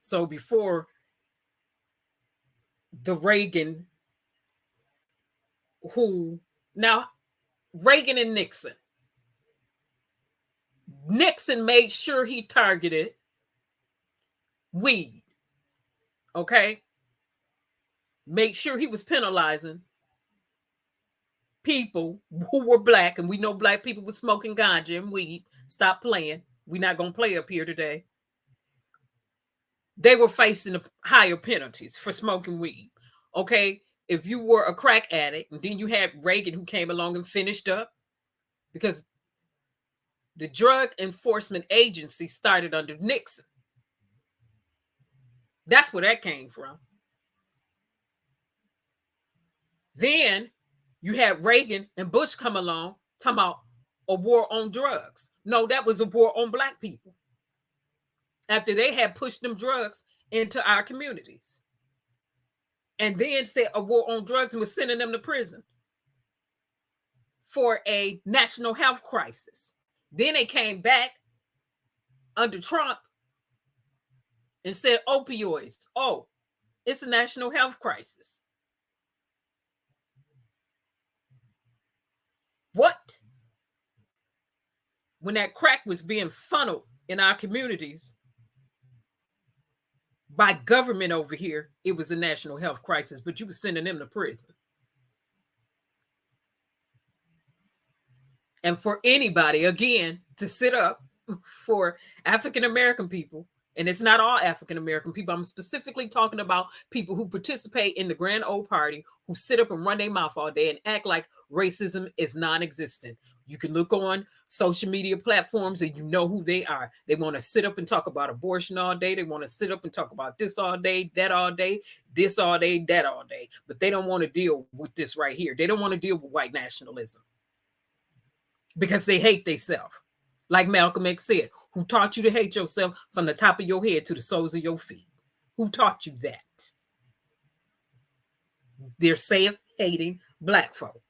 So before the Reagan, who now Reagan and Nixon made sure he targeted weed. Okay. Made sure he was penalizing people who were Black, and we know Black people were smoking ganja and weed. Stop playing. We're not going to play up here today. They were facing higher penalties for smoking weed. Okay. If you were a crack addict, and then you had Reagan who came along and finished up, because the Drug Enforcement Agency started under Nixon. That's where that came from. Then you had Reagan and Bush come along talking about a war on drugs. No, that was a war on Black people. After they had pushed them drugs into our communities. And then said a war on drugs and was sending them to prison for a national health crisis. Then they came back under Trump and said opioids. Oh, it's a national health crisis. What? When that crack was being funneled in our communities by government over here, it was a national health crisis, but you were sending them to prison. And for anybody, again, to sit up for African American people, and it's not all African American people, I'm specifically talking about people who participate in the grand old party, who sit up and run their mouth all day and act like racism is non-existent. You can look on social media platforms and you know who they are. They want to sit up and talk about abortion all day. They want to sit up and talk about this all day, that all day, this all day, that all day. But they don't want to deal with this right here. They don't want to deal with white nationalism because they hate themselves. Like Malcolm X said, who taught you to hate yourself from the top of your head to the soles of your feet? Who taught you that? They're self-hating Black folk.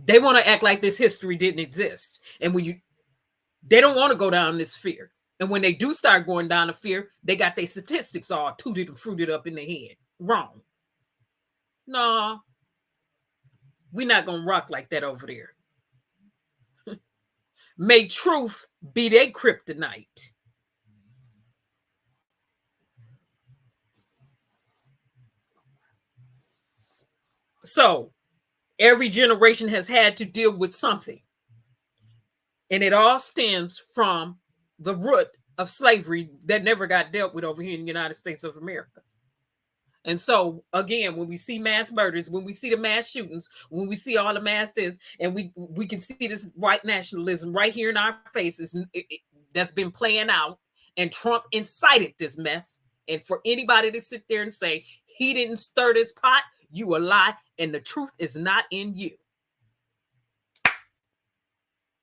They want to act like this history didn't exist. And they don't want to go down this fear. And when they do start going down the fear, they got their statistics all tooted and fruited up in their head. Wrong. No, we're not going to rock like that over there. May truth be their kryptonite. So every generation has had to deal with something. And it all stems from the root of slavery that never got dealt with over here in the United States of America. And so, again, when we see mass murders, when we see the mass shootings, when we see all the mass this, and we can see this white nationalism right here in our faces that's been playing out, and Trump incited this mess. And for anybody to sit there and say he didn't stir this pot, you a lie, and the truth is not in you.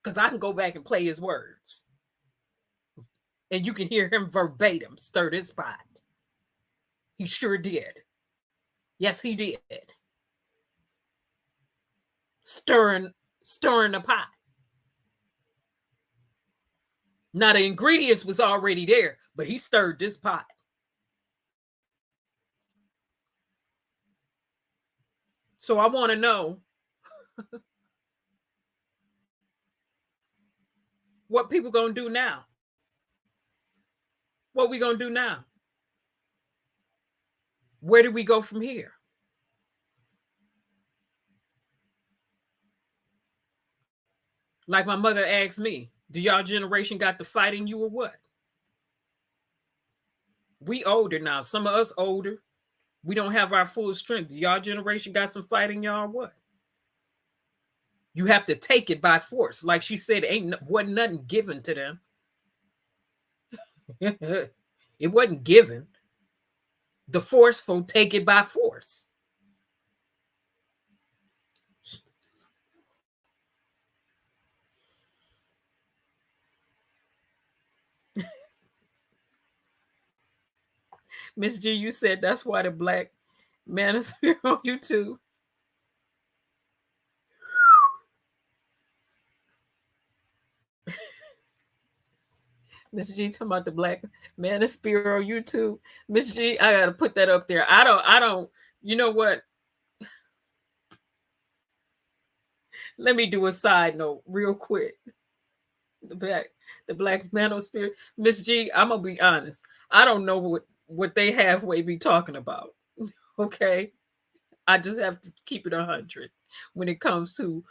Because I can go back and play his words. And you can hear him verbatim stir this pot. He sure did. Yes, he did. Stirring the pot. Now, the ingredients was already there, but he stirred this pot. So I want to know what people going to do now. What we going to do now? Where do we go from here? Like my mother asked me, do y'all generation got the fight in you or what? We older now. Some of us older. We don't have our full strength. Do y'all generation got some fight in y'all or what? You have to take it by force. Like she said, wasn't nothing given to them. It wasn't given. The forceful take it by force. Miss G, you said that's why the black manosphere on YouTube. Miss G talking about the black manosphere on YouTube. Miss G, I gotta put that up there. I don't, you know what? Let me do a side note real quick. The black manosphere. Miss G, I'm gonna be honest. I don't know what they halfway be talking about. Okay. I just have to keep it 100 when it comes to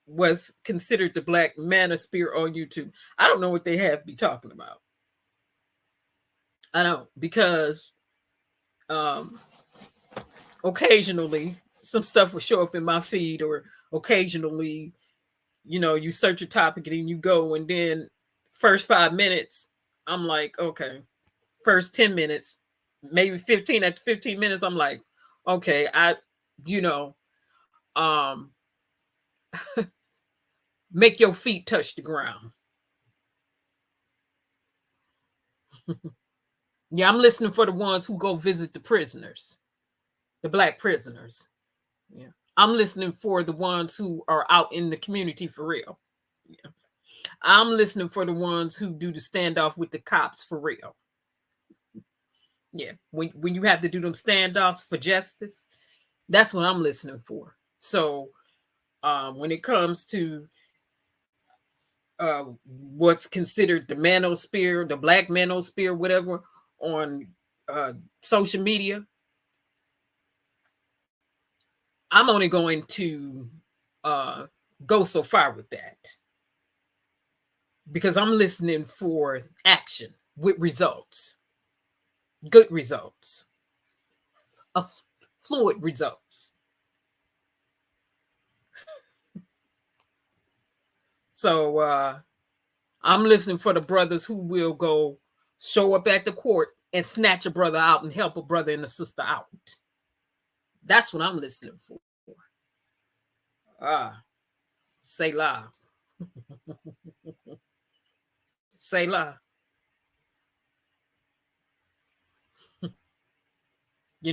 what's considered the black manosphere on YouTube. I don't know what they have to be talking about. I don't, because occasionally some stuff will show up in my feed, or occasionally, you know, you search a topic and then you go, and then first 5 minutes, I'm like, okay. First 10 minutes, maybe 15, after 15 minutes, I'm like, okay, make your feet touch the ground. Yeah, I'm listening for the ones who go visit the prisoners, the black prisoners. Yeah, I'm listening for the ones who are out in the community for real. Yeah, I'm listening for the ones who do the standoff with the cops for real. Yeah, when you have to do them standoffs for justice, that's what I'm listening for. So when it comes to what's considered the manosphere, the black manosphere, whatever, on social media, I'm only going to go so far with that, because I'm listening for action with results. Good results, fluid results. So I'm listening for the brothers who will go show up at the court and snatch a brother out and help a brother and a sister out. That's what I'm listening for. Say la. Say la. They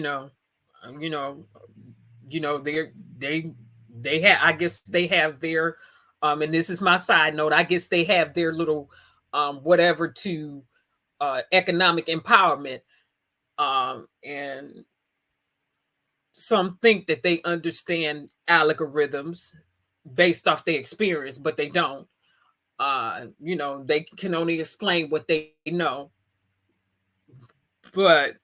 have, I guess they have their and this is my side note, I guess they have their little whatever to economic empowerment, and some think that they understand algorithms based off their experience, but they don't. They can only explain what they know, but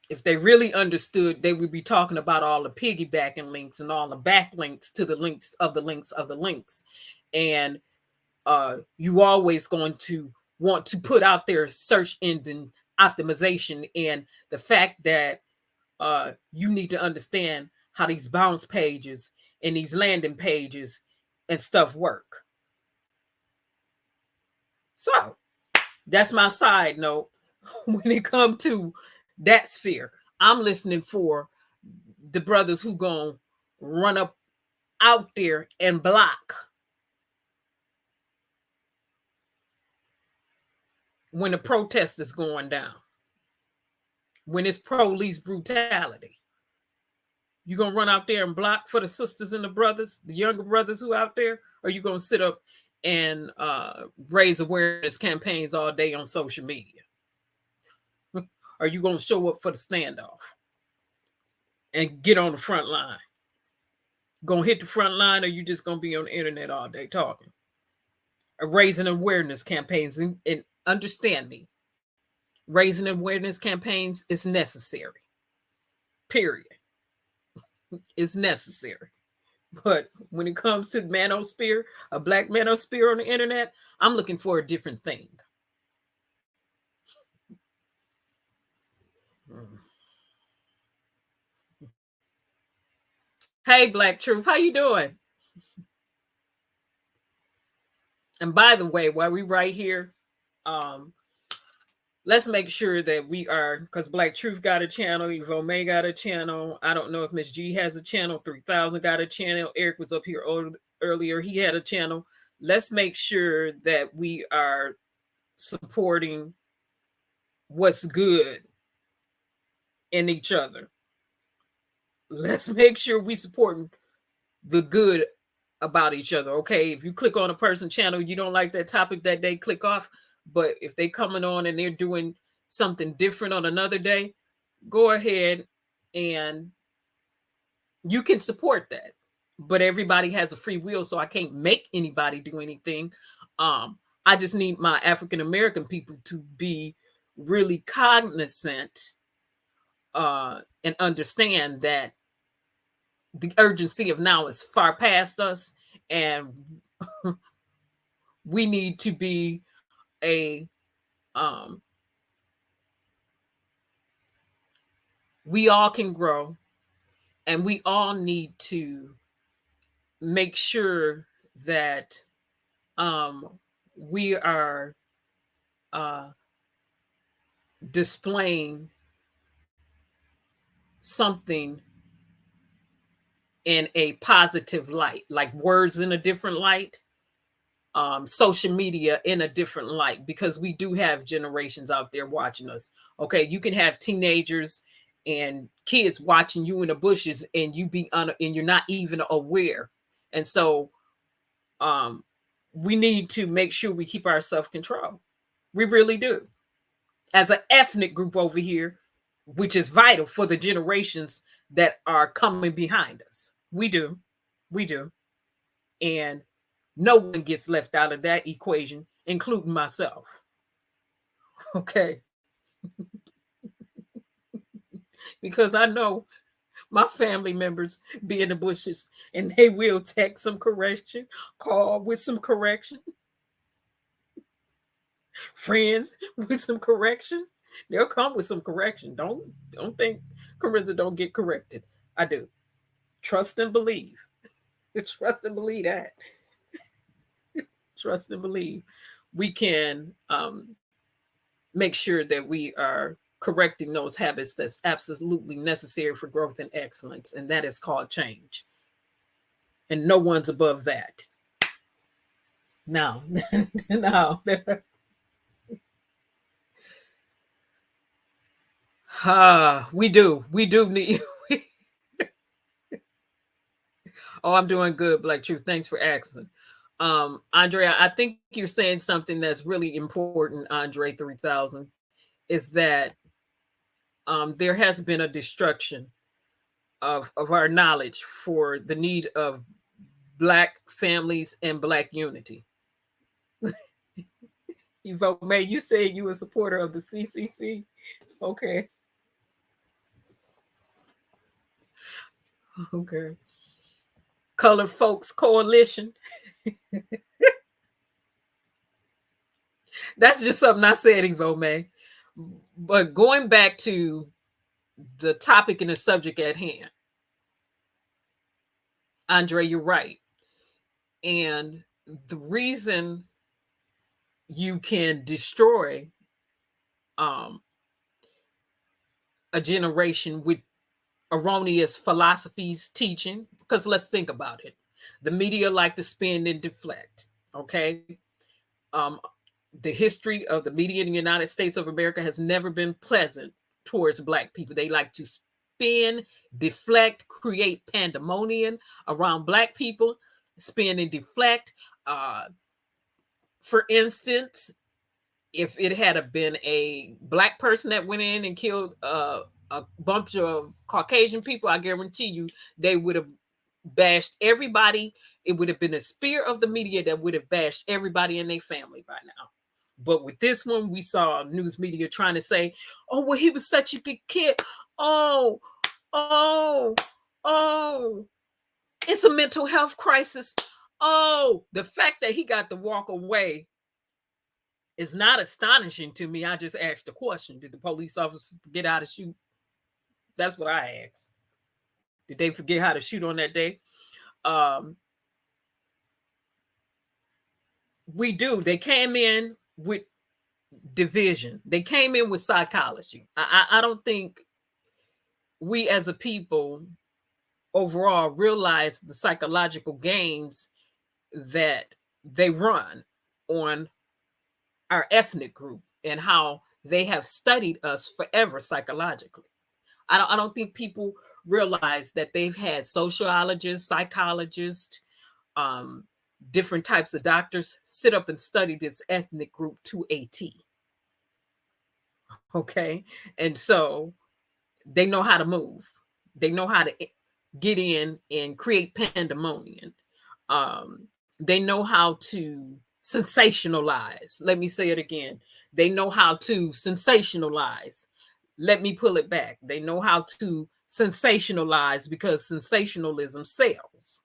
if they really understood, they would be talking about all the piggybacking links and all the backlinks to the links of the links of the links. And you always going to want to put out their search engine optimization, and the fact that you need to understand how these bounce pages and these landing pages and stuff work. So that's my side note. When it comes to that sphere, I'm listening for the brothers who gonna run up out there and block when the protest is going down, when it's police brutality. You gonna run out there and block for the sisters and the brothers, the younger brothers who out there, or you gonna sit up and raise awareness campaigns all day on social media? Are you going to show up for the standoff and get on the front line? Going to hit the front line, or you just going to be on the internet all day talking? Raising awareness campaigns, and understand me, raising awareness campaigns is necessary. Period. It's necessary. But when it comes to manosphere, a black manosphere on the internet, I'm looking for a different thing. Hey, Black Truth, how you doing? And by the way, while we right here, let's make sure that we are, because Black Truth got a channel, Evo May got a channel. I don't know if Miss G has a channel. 3000 got a channel. Eric was up here earlier. He had a channel. Let's make sure that we are supporting what's good in each other. Let's make sure we supporting the good about each other. Okay, if you click on a person's channel, you don't like that topic that day, click off. But if they coming on and they're doing something different on another day, go ahead and you can support that. But everybody has a free will, so I can't make anybody do anything. I just need my African American people to be really cognizant and understand that the urgency of now is far past us, and we need to be we all can grow, and we all need to make sure that we are displaying something in a positive light, like words in a different light, social media in a different light, because we do have generations out there watching us. Okay, you can have teenagers and kids watching you in the bushes, and and you're not even aware. And so we need to make sure we keep our self-control. We really do. As an ethnic group over here, which is vital for the generations that are coming behind us. We do. And no one gets left out of that equation, including myself. Okay. Because I know my family members be in the bushes and they will text some correction, call with some correction, friends with some correction. They'll come with some correction. Don't think Kerensz don't get corrected. I do. Trust and believe. Trust and believe that. Trust and believe. We can make sure that we are correcting those habits that's absolutely necessary for growth and excellence, and that is called change. And no one's above that. Now, we do need. Oh, I'm doing good, Black Truth. Thanks for asking. Andrea, I think you're saying something that's really important, Andre 3000, is that there has been a destruction of our knowledge for the need of Black families and Black unity. Evo May, you say you a supporter of the CCC? Okay. Okay. Colored Folks Coalition. That's just something I said, Evo May. But going back to the topic and the subject at hand, Andre, you're right. And the reason you can destroy a generation with erroneous philosophies, teaching, because let's think about it. The media like to spin and deflect, okay? The history of the media in the United States of America has never been pleasant towards Black people. They like to spin, deflect, create pandemonium around Black people, spin and deflect. For instance, if it had been a Black person that went in and killed a bunch of Caucasian people, I guarantee you they would have bashed everybody. It would have been a spear of the media that would have bashed everybody in their family by now. But with this one, we saw news media trying to say, oh, well, he was such a good kid. Oh. It's a mental health crisis. Oh, the fact that he got to walk away is not astonishing to me. I just asked the question. Did the police officer forget how to shoot? That's what I asked. Did they forget how to shoot on that day? We do. They came in with division. They came in with psychology. I don't think we as a people overall realize the psychological games that they run on our ethnic group and how they have studied us forever psychologically. I don't think people realize that they've had sociologists, psychologists, different types of doctors sit up and study this ethnic group to a T. Okay. And so they know how to move. They know how to get in and create pandemonium. They know how to sensationalize. Let me say it again. They know how to sensationalize. Let me pull it back. They know how to sensationalize because sensationalism sells.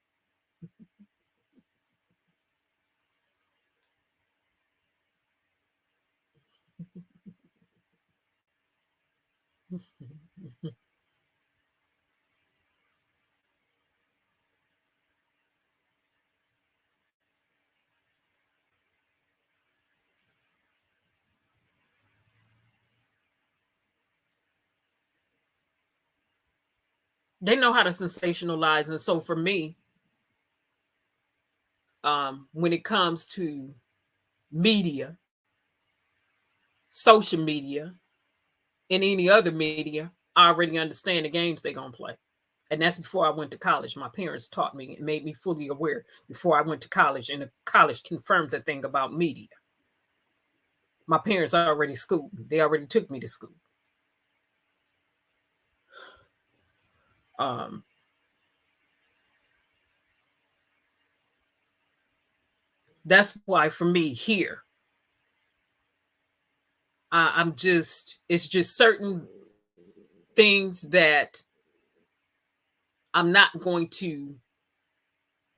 They know how to sensationalize. And so for me, when it comes to media, social media, and any other media, I already understand the games they're going to play. And that's before I went to college. My parents taught me and made me fully aware before I went to college. And the college confirmed the thing about media. My parents already schooled me. They already took me to school. That's why for me here, it's just certain things that I'm not going to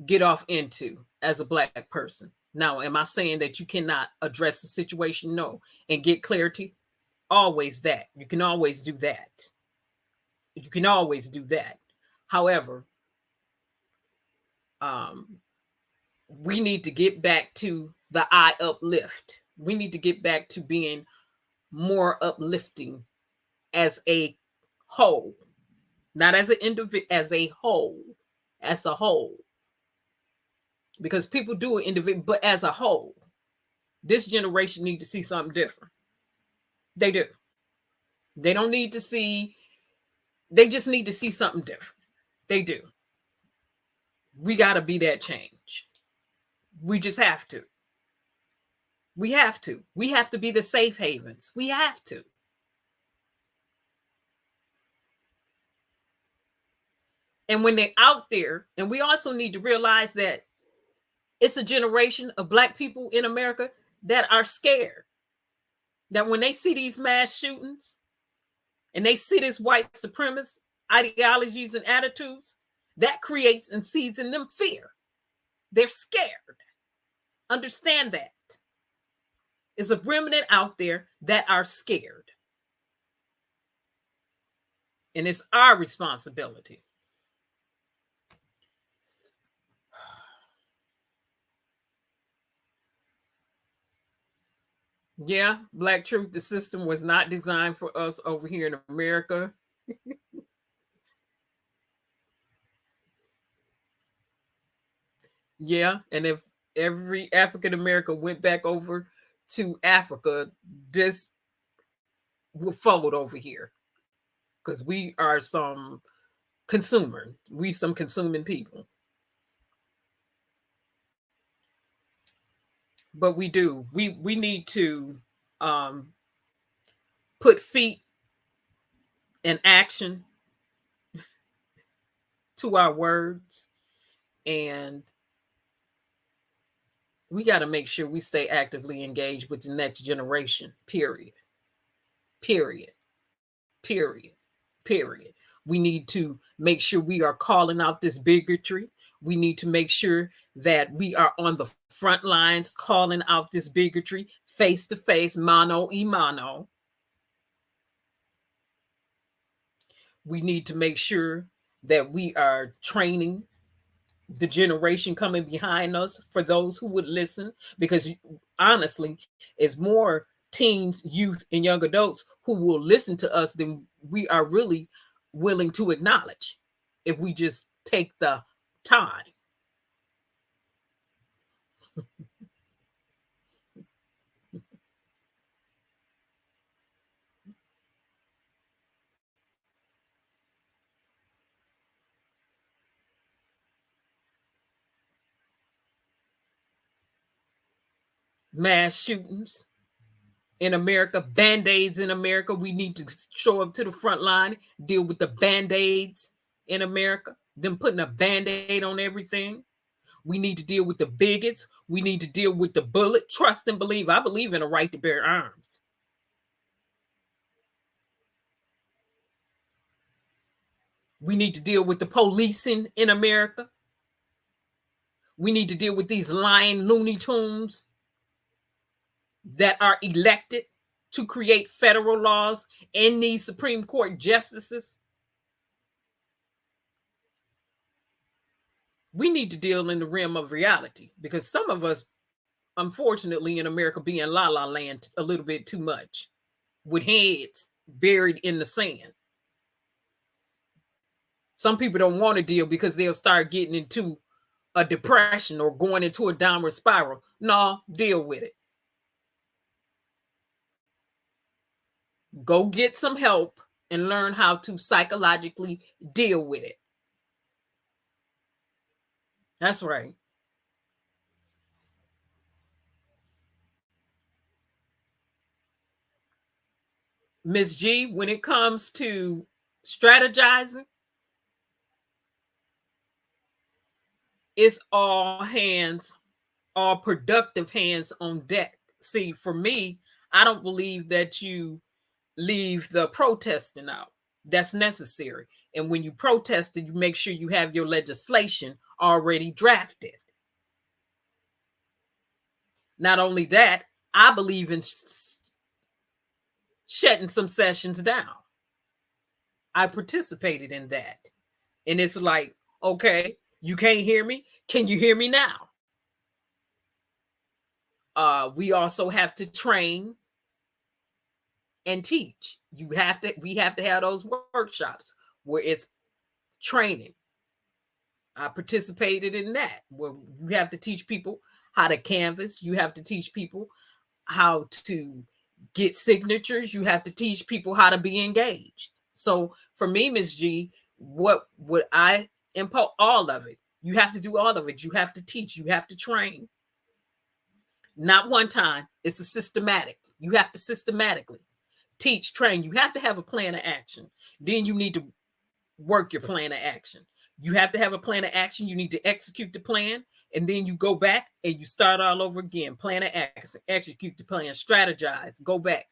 get off into as a Black person. Now, am I saying that you cannot address the situation? No. And get clarity? Always that. You can always do that. You can always do that. However, we need to get back to the I uplift. We need to get back to being more uplifting as a whole, not as an individual, as a whole, because people do it individual, but as a whole, this generation need to see something different. They do. They don't need to see, they just need to see something different. They do. We got to be that change. We just have to. We have to. We have to be the safe havens. We have to. And when they're out there, and we also need to realize that it's a generation of Black people in America that are scared. That when they see these mass shootings and they see this white supremacist ideologies and attitudes, that creates and seeds in them fear. They're scared. Understand that. There's a remnant out there that are scared. And it's our responsibility. Yeah, Black Truth, the system was not designed for us over here in America. Yeah, and if every African American went back over to Africa, this will fold over here because we are some consumer. We some consuming people. But we do. We need to put feet in action to our words, and we got to make sure we stay actively engaged with the next generation, period. Period. Period. Period. We need to make sure we are calling out this bigotry. We need to make sure that we are on the front lines calling out this bigotry face to face, mano a mano. We need to make sure that we are training the generation coming behind us for those who would listen, because honestly, it's more teens, youth, and young adults who will listen to us than we are really willing to acknowledge if we just take the time. Mass shootings in America, Bandaides in America. We need to show up to the front line, deal with the Bandaides in America, them putting a Band-Aid on everything. We need to deal with the bigots. We need to deal with the bullet. Trust and believe. I believe in a right to bear arms. We need to deal with the policing in America. We need to deal with these lying Looney Tunes that are elected to create federal laws and these Supreme Court justices. We need to deal in the realm of reality, because some of us, unfortunately, in America, be in la la land a little bit too much, with heads buried in the sand. Some people don't want to deal because they'll start getting into a depression or going into a downward spiral. No, deal with it. Go get some help and learn how to psychologically deal with it. That's right. Miss G, when it comes to strategizing, it's all hands, all productive hands on deck. See, for me, I don't believe that you leave the protesting out. That's necessary. And when you protest, you make sure you have your legislation already drafted. Not only that, I believe in shutting some sessions down. I participated in that. And it's like, okay, you can't hear me. Can you hear me now? We also have to train and teach. We have to have those workshops where it's training. I participated in that, where you have to teach people how to canvas. You have to teach people how to get signatures. You have to teach people how to be engaged. So for me, Ms. G, what would I impose? All of it. You have to do all of it. You have to teach. You have to train. Not one time. It's a systematic. You have to systematically teach, train. You have to have a plan of action. Then you need to work your plan of action. You have to have a plan of action. You need to execute the plan. And then you go back and you start all over again. Plan of action, execute the plan, strategize, go back,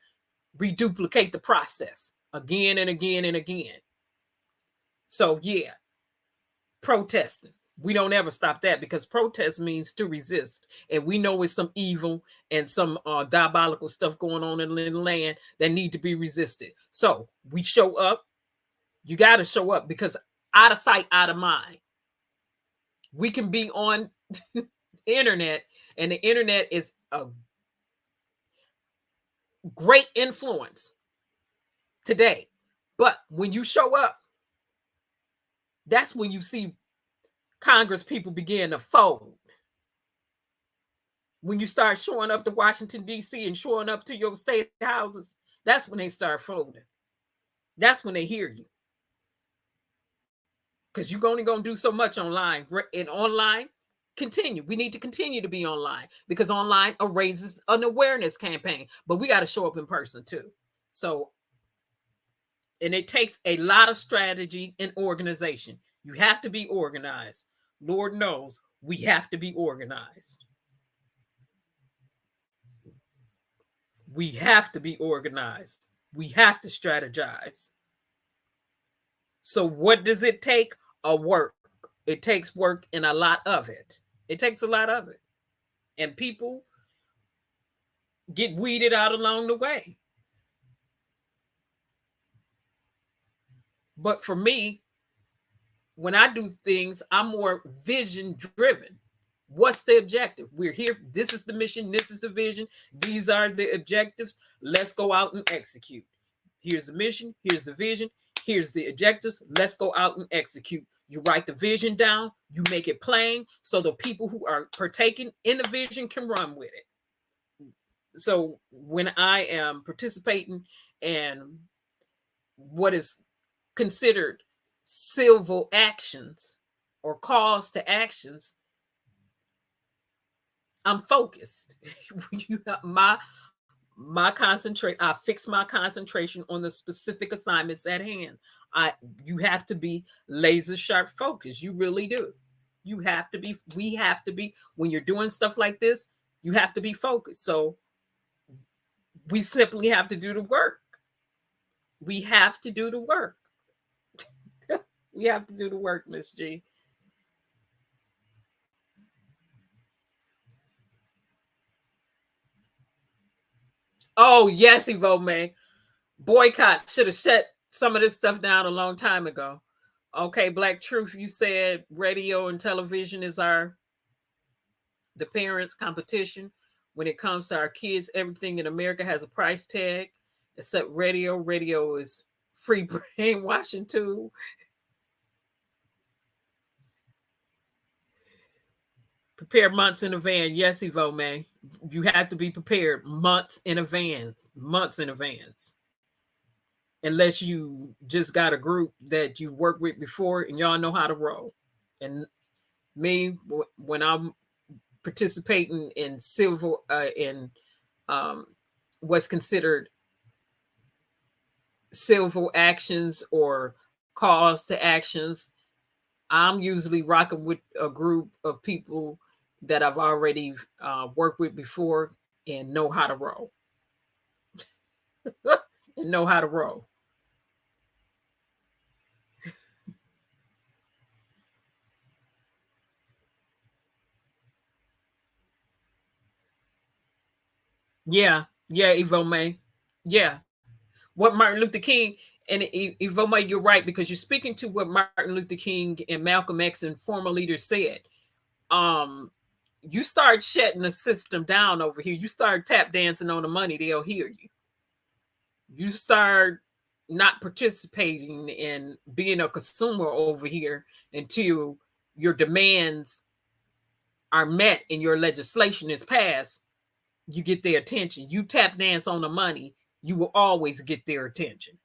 reduplicate the process again and again and again. So yeah, protesting. We don't ever stop that, because protest means to resist. And we know it's some evil and some diabolical stuff going on in the land that need to be resisted. So we show up. You got to show up, because out of sight, out of mind. We can be on the internet, and the internet is a great influence today. But when you show up, that's when you see Congress people begin to fold. When you start showing up to Washington, D.C. and showing up to your state houses, that's when they start folding. That's when they hear you. Because you're only going to do so much online. And online, continue. We need to continue to be online, because online raises an awareness campaign. But we got to show up in person too. So, and it takes a lot of strategy and organization. You have to be organized. Lord knows we have to be organized. We have to be organized. We have to strategize. So what does it take? A work It takes work and a lot of it. It takes a lot of it. And people get weeded out along the way. But for me, when I do things, I'm more vision driven. What's the objective? We're here. This is the mission. This is the vision. These are the objectives. Let's go out and execute. Here's the mission. Here's the vision. Here's the objectives. Let's go out and execute. You write the vision down. You make it plain so the people who are partaking in the vision can run with it. So when I am participating in what is considered civil actions or calls to actions, I'm focused. my concentrate. I fix my concentration on the specific assignments at hand. You have to be laser sharp focused. You really do. You have to be. We have to be. When you're doing stuff like this, you have to be focused. So we simply have to do the work. We have to do the work. We have to do the work, Miss G. Oh, yes, Evo May. Boycott should have shut some of this stuff down a long time ago. Okay, Black Truth, you said radio and television is the parents' competition. When it comes to our kids, everything in America has a price tag, except radio. Radio is free brainwashing tool. Prepare months in advance. Yes, Evo May. You have to be prepared months in advance. Months in advance. Unless you just got a group that you've worked with before and y'all know how to roll. And me, when I'm participating in civil, what's considered civil actions or calls to actions, I'm usually rocking with a group of people that I've already worked with before and know how to roll. And know how to roll. Yeah, Evo May. Yeah. What Martin Luther King, and Evo May, you're right, because you're speaking to what Martin Luther King and Malcolm X and former leaders said. You start shutting the system down over here. You start tap dancing on the money, they'll hear you. You start not participating in being a consumer over here until your demands are met and your legislation is passed. You get their attention. You tap dance on the money, you will always get their attention.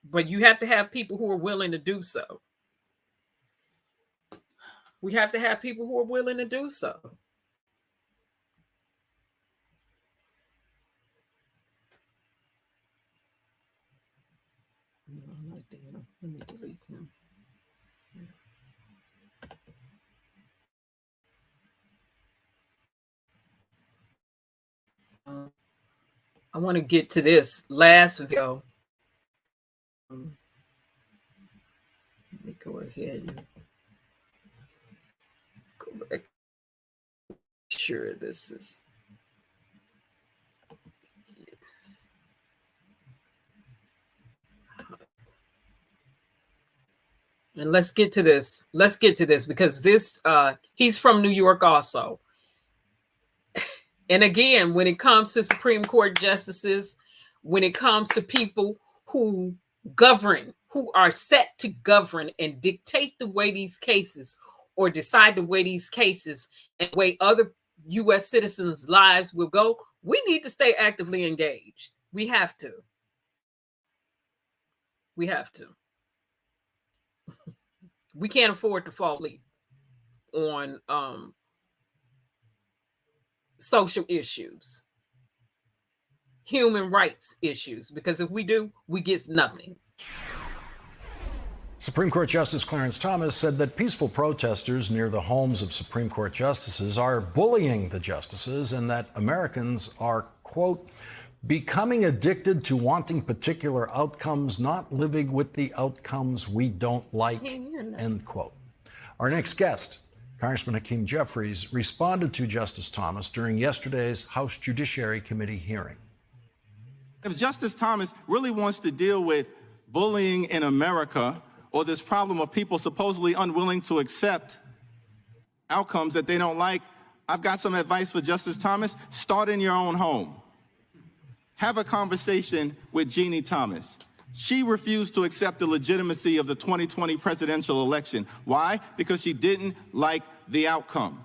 But you have to have people who are willing to do so. We have to have people who are willing to do so. Let me delete him. I want to get to this last video. Let me go ahead and go back. Sure, this is. And let's get to this. Let's get to this because this, he's from New York also. And again, when it comes to Supreme Court justices, when it comes to people who govern, who are set to govern and dictate the way these cases or decide the way these cases and the way other U.S. citizens' lives will go, we need to stay actively engaged. We have to. We have to. We can't afford to fall asleep on social issues, human rights issues, because if we do, we get nothing.
Supreme Court Justice Clarence Thomas said that peaceful protesters near the homes of Supreme Court justices are bullying the justices and that Americans are, quote, becoming addicted to wanting particular outcomes, not living with the outcomes we don't like, end quote. Our next guest, Congressman Hakeem Jeffries, responded to Justice Thomas during yesterday's House Judiciary Committee hearing.
If Justice Thomas really wants to deal with bullying in America, or this problem of people supposedly unwilling to accept outcomes that they don't like, I've got some advice for Justice Thomas. Start in your own home. Have a conversation with Jeannie Thomas. She refused to accept the legitimacy of the 2020 presidential election. Why? Because she didn't like the outcome.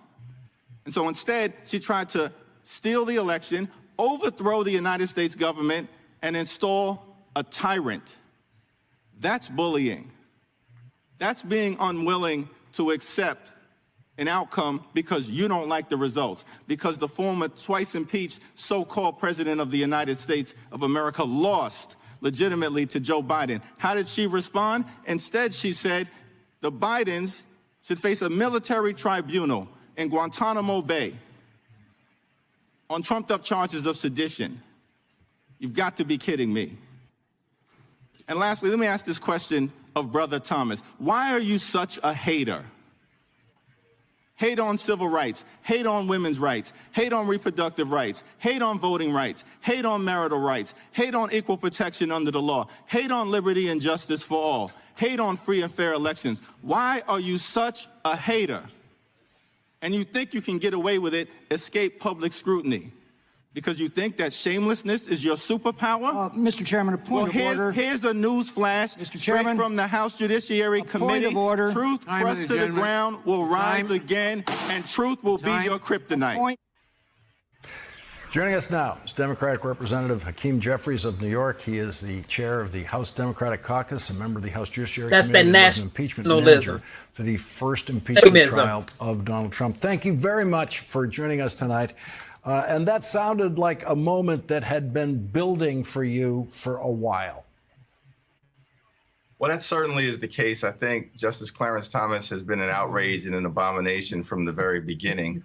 And so instead, she tried to steal the election, overthrow the United States government, and install a tyrant. That's bullying. That's being unwilling to accept an outcome because you don't like the results, because the former twice impeached so-called president of the United States of America lost legitimately to Joe Biden. How did she respond? Instead, she said the Bidens should face a military tribunal in Guantanamo Bay on trumped-up charges of sedition. You've got to be kidding me. And lastly, let me ask this question of Brother Thomas. Why are you such a hater? Hate on civil rights, hate on women's rights, hate on reproductive rights, hate on voting rights, hate on marital rights, hate on equal protection under the law, hate on liberty and justice for all, hate on free and fair elections. Why are you such a hater? And you think you can get away with it, escape public scrutiny, because you think that shamelessness is your superpower?
Mr. Chairman, a point of order.
Here's a news flash straight from the House Judiciary Committee.
Point of order.
Truth thrust to the ground will rise again, and truth will be your kryptonite.
Joining us now is Democratic Representative Hakeem Jeffries of New York. He is the chair of the House Democratic Caucus, a member of the House Judiciary Committee.
That's that
nationalism manager for the first impeachment trial of Donald Trump. Thank you very much for joining us tonight. And that sounded like a moment that had been building for you for a while.
Well, that certainly is the case. I think Justice Clarence Thomas has been an outrage and an abomination from the very beginning.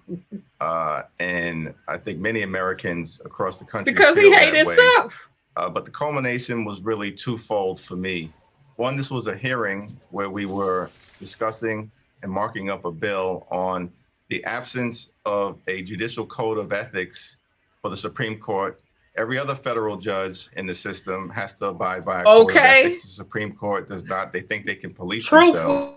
And I think many Americans across the country
because he hated himself.
But the culmination was really twofold for me. One, this was a hearing where we were discussing and marking up a bill on the absence of a judicial code of ethics for the Supreme Court. Every other federal judge in the system has to abide by a code of ethics. The Supreme Court does not. They think they can police themselves.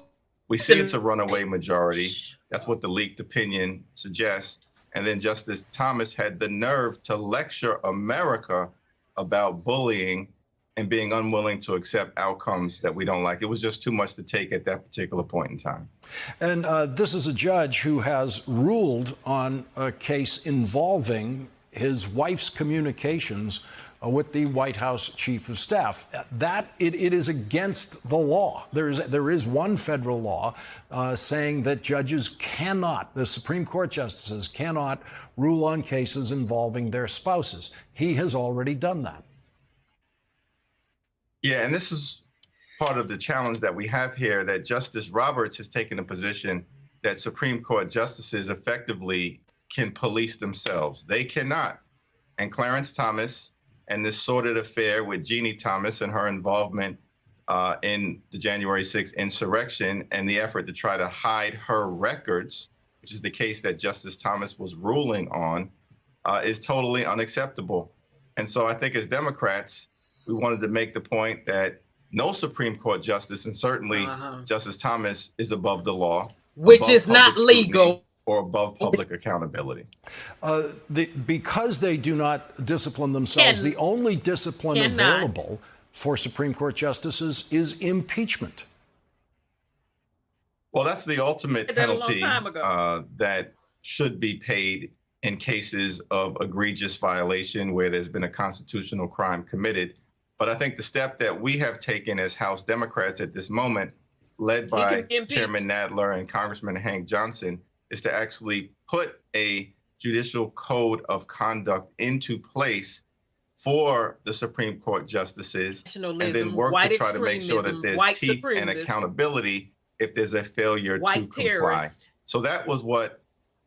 We see it's a runaway majority. That's what the leaked opinion suggests. And then Justice Thomas had the nerve to lecture America about bullying and being unwilling to accept outcomes that we don't like. It was just too much to take at that particular point in time.
And this is a judge who has ruled on a case involving his wife's communications with the White House chief of staff. That it is against the law. There is one federal law saying that judges cannot, the Supreme Court justices cannot rule on cases involving their spouses. He has already done that.
Yeah, and this is part of the challenge that we have here, that Justice Roberts has taken a position that Supreme Court justices effectively can police themselves. They cannot. And Clarence Thomas and this sordid affair with Jeannie Thomas and her involvement in the January 6th insurrection and the effort to try to hide her records, which is the case that Justice Thomas was ruling on, is totally unacceptable. And so I think as Democrats, we wanted to make the point that no Supreme Court justice, and certainly Justice Thomas, is above the law,
which is not legal,
or above public accountability.
Because they do not discipline themselves, the only discipline available for Supreme Court justices is impeachment.
Well, that's the ultimate penalty that should be paid in cases of egregious violation where there's been a constitutional crime committed. But I think the step that we have taken as House Democrats at this moment, led by Chairman Nadler and Congressman Hank Johnson, is to actually put a judicial code of conduct into place for the Supreme Court justices, and then work to try to make sure that there's teeth and accountability if there's a failure to comply. So that was what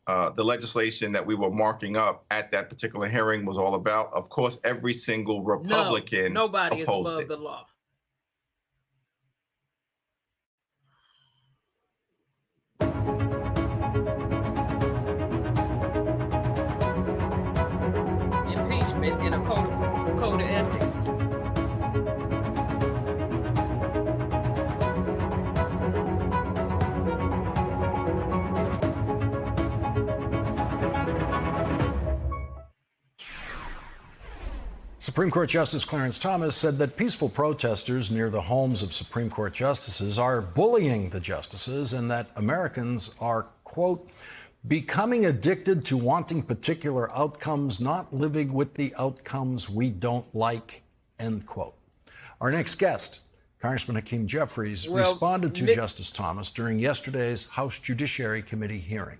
the legislation that we were marking up at that particular hearing was all about. Of course, every single Republican
nobody is
opposed
above
it.
the law. Impeachment in a code of ethics.
Supreme Court Justice Clarence Thomas said that peaceful protesters near the homes of Supreme Court justices are bullying the justices and that Americans are, quote, becoming addicted to wanting particular outcomes, not living with the outcomes we don't like, end quote. Our next guest, Congressman Hakeem Jeffries, responded to Justice Thomas during yesterday's House Judiciary Committee hearing.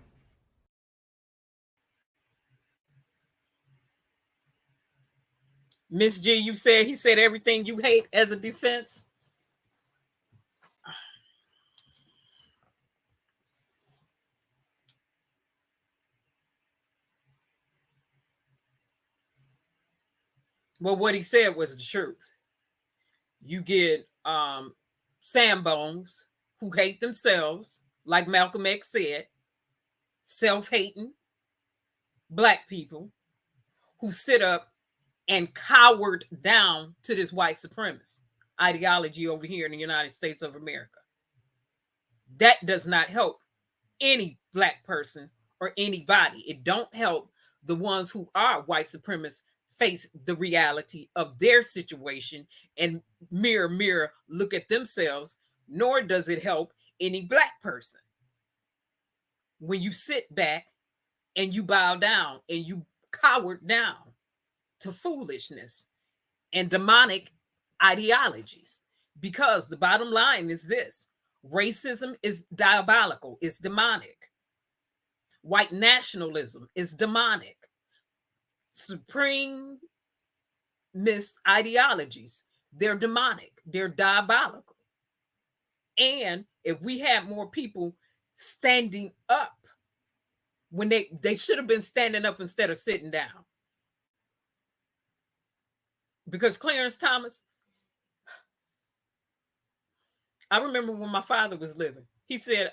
Miss G, you said he said everything you hate as a defense. Well, what he said was the truth. You get Sambones who hate themselves, like Malcolm X said, self-hating Black people who sit up and cowered down to this white supremacist ideology over here in the United States of America. That does not help any Black person or anybody. It don't help the ones who are white supremacists face the reality of their situation and mirror, look at themselves, nor does it help any Black person. When you sit back and you bow down and you cower down to foolishness and demonic ideologies, because the bottom line is this: racism is diabolical, it's demonic. White nationalism is demonic. Supremacist ideologies, they're demonic, they're diabolical. And if we had more people standing up when they should have been standing up instead of sitting down. Because Clarence Thomas, I remember when my father was living, he said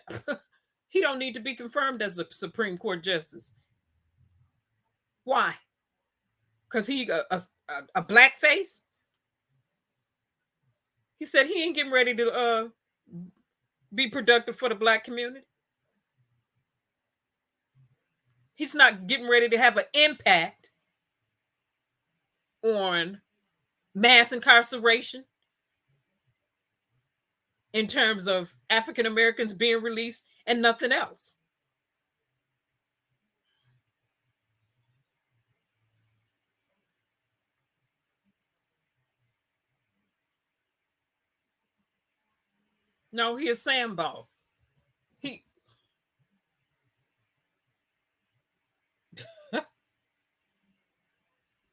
he don't need to be confirmed as a Supreme Court justice. Why? Because he a black face? He said he ain't getting ready to be productive for the Black community. He's not getting ready to have an impact on mass incarceration in terms of African Americans being released and nothing else. No, he is Sambo. He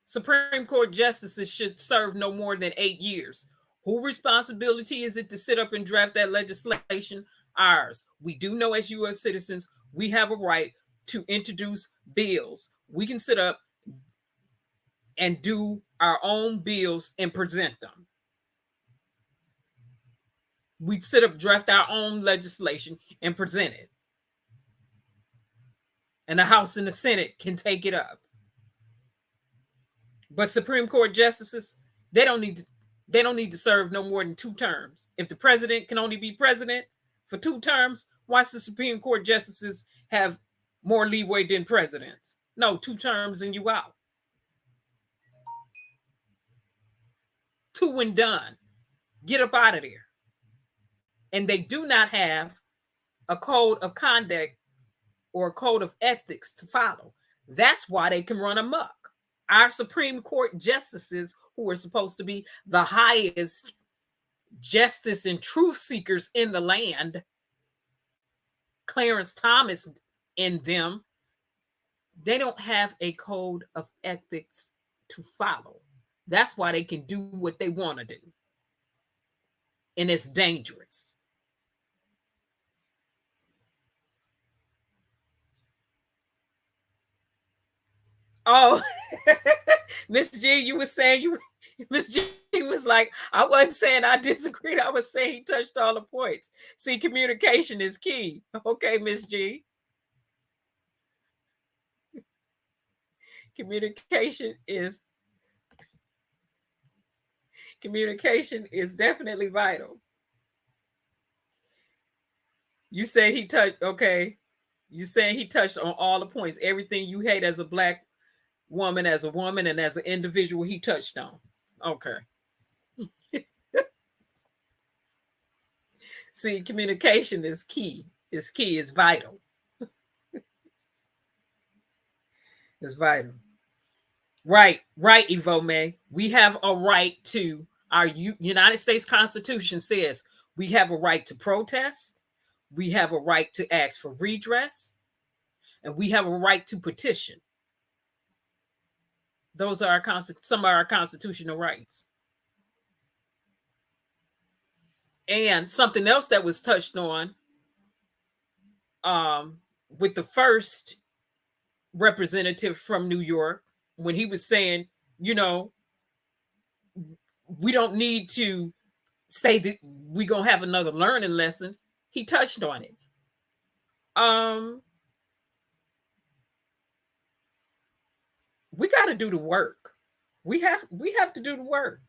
Supreme Court justices should serve no more than 8 years. Whose responsibility is it to sit up and draft that legislation? Ours. We do know as U.S. citizens, we have a right to introduce bills. We can sit up and do our own bills and present them. We'd sit up, draft our own legislation and present it. And the House and the Senate can take it up. But Supreme Court justices, they don't need to serve no more than 2 terms. If the president can only be president for 2 terms, why should the Supreme Court justices have more leeway than presidents? No, 2 terms and you out. 2 and done. Get up out of there. And they do not have a code of conduct or a code of ethics to follow. That's why they can run amok. Our Supreme Court justices, who are supposed to be the highest justice and truth seekers in the land, Clarence Thomas and them, they don't have a code of ethics to follow. That's why they can do what they want to do. And it's dangerous. Oh, Miss G, you were saying Miss G was like, I wasn't saying I disagreed. I was saying he touched all the points. See, communication is key. Okay, Miss G. Communication is definitely vital. You say he touched, okay. You saying he touched on all the points. Everything you hate as a Black woman, and as an individual, he touched on. Okay. See, communication is key. It's key. It's vital. It's vital. Right, Evo May. We have a right to, our United States Constitution says we have a right to protest, we have a right to ask for redress, and we have a right to petition. Those are some of our constitutional rights. And something else that was touched on with the first representative from New York, when he was saying, you know, we don't need to say that we're going to have another learning lesson. He touched on it. We got to do the work. We have to do the work.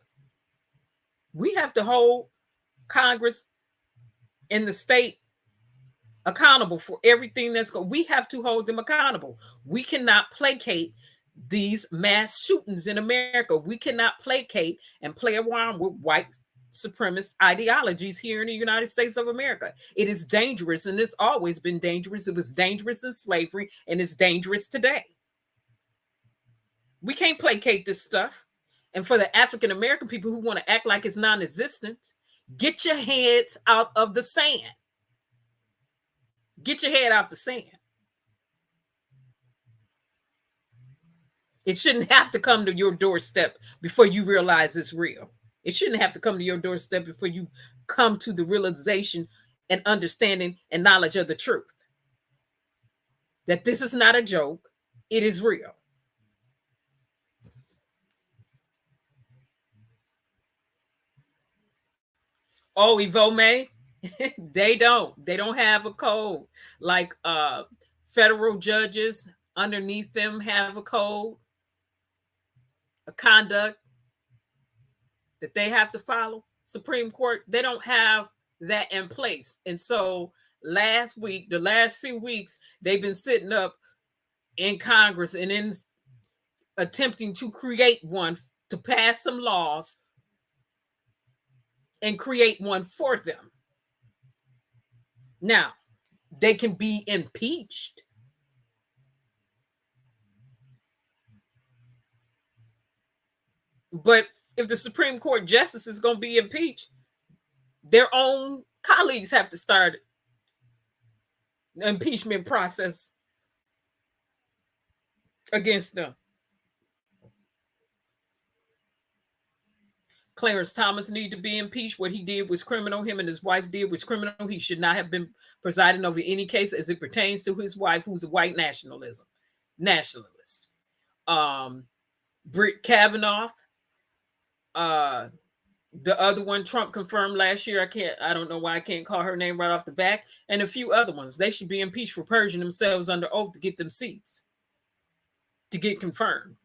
We have to hold Congress and the state accountable for everything that's going. We have to hold them accountable. We cannot placate these mass shootings in America. We cannot placate and play around with white supremacist ideologies here in the United States of America. It is dangerous, and it's always been dangerous. It was dangerous in slavery, and it's dangerous today. We can't placate this stuff. And for the African American people who want to act like it's non-existent, get your heads out of the sand. Get your head out the sand. It shouldn't have to come to your doorstep before you realize it's real. It shouldn't have to come to your doorstep before you come to the realization and understanding and knowledge of the truth. That this is not a joke. It is real. Oh, Evo May, they don't have a code like federal judges underneath them have a code, a conduct that they have to follow. Supreme Court, they don't have that in place. And so the last few weeks, they've been sitting up in Congress and in attempting to create one, to pass some laws and create one for them. Now, they can be impeached. But if the Supreme Court justice is going to be impeached, their own colleagues have to start the impeachment process against them. Clarence Thomas need to be impeached. What he did was criminal. Him and his wife did was criminal. He should not have been presiding over any case as it pertains to his wife, who's a white nationalist. Brett Kavanaugh, the other one Trump confirmed last year. I don't know why I can't call her name right off the back, and a few other ones. They should be impeached for purging themselves under oath to get them seats, to get confirmed.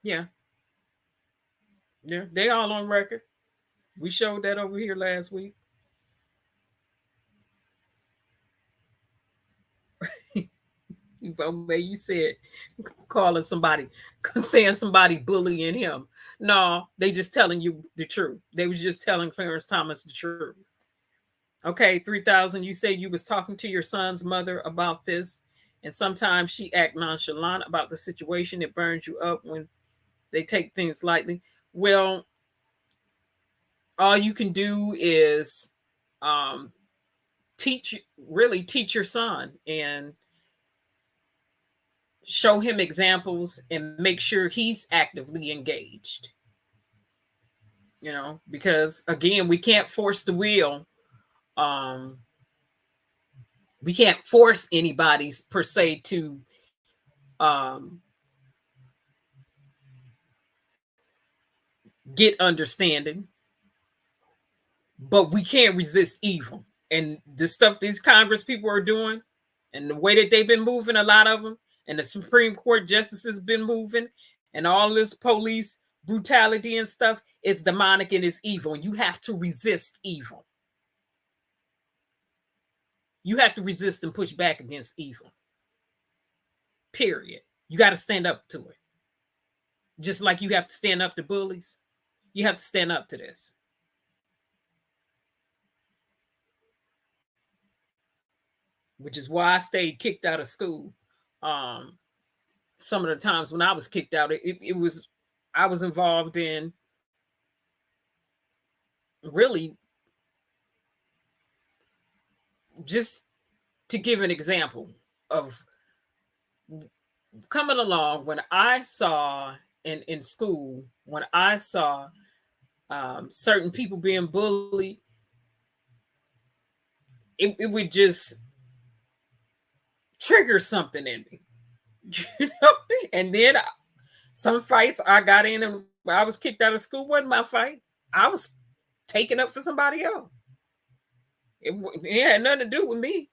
Yeah, they all on record. We showed that over here last week. You said calling somebody, saying somebody bullying him. No, they just telling you the truth. They was just telling Clarence Thomas the truth. Okay, 3000, you say you was talking to your son's mother about this, and sometimes she act nonchalant about the situation. It burns you up when they take things lightly. Well, all you can do is teach your son and show him examples and make sure he's actively engaged. You know, because again, we can't force the wheel. We can't force anybody per se to get understanding, but we can't resist evil. And the stuff these Congress people are doing, and the way that they've been moving, a lot of them, and the Supreme Court justices been moving, and all this police brutality and stuff is demonic and is evil. And you have to resist evil. You have to resist and push back against evil. Period. You got to stand up to it. Just like you have to stand up to bullies, you have to stand up to this. Which is why I stayed kicked out of school. Some of the times when I was kicked out, I was involved in really, just to give an example of coming along, when I saw in school, when I saw certain people being bullied, it would just trigger something in me, you know. And then some fights I got in, and I was kicked out of school wasn't my fight. I was taken up for somebody else. It had nothing to do with me.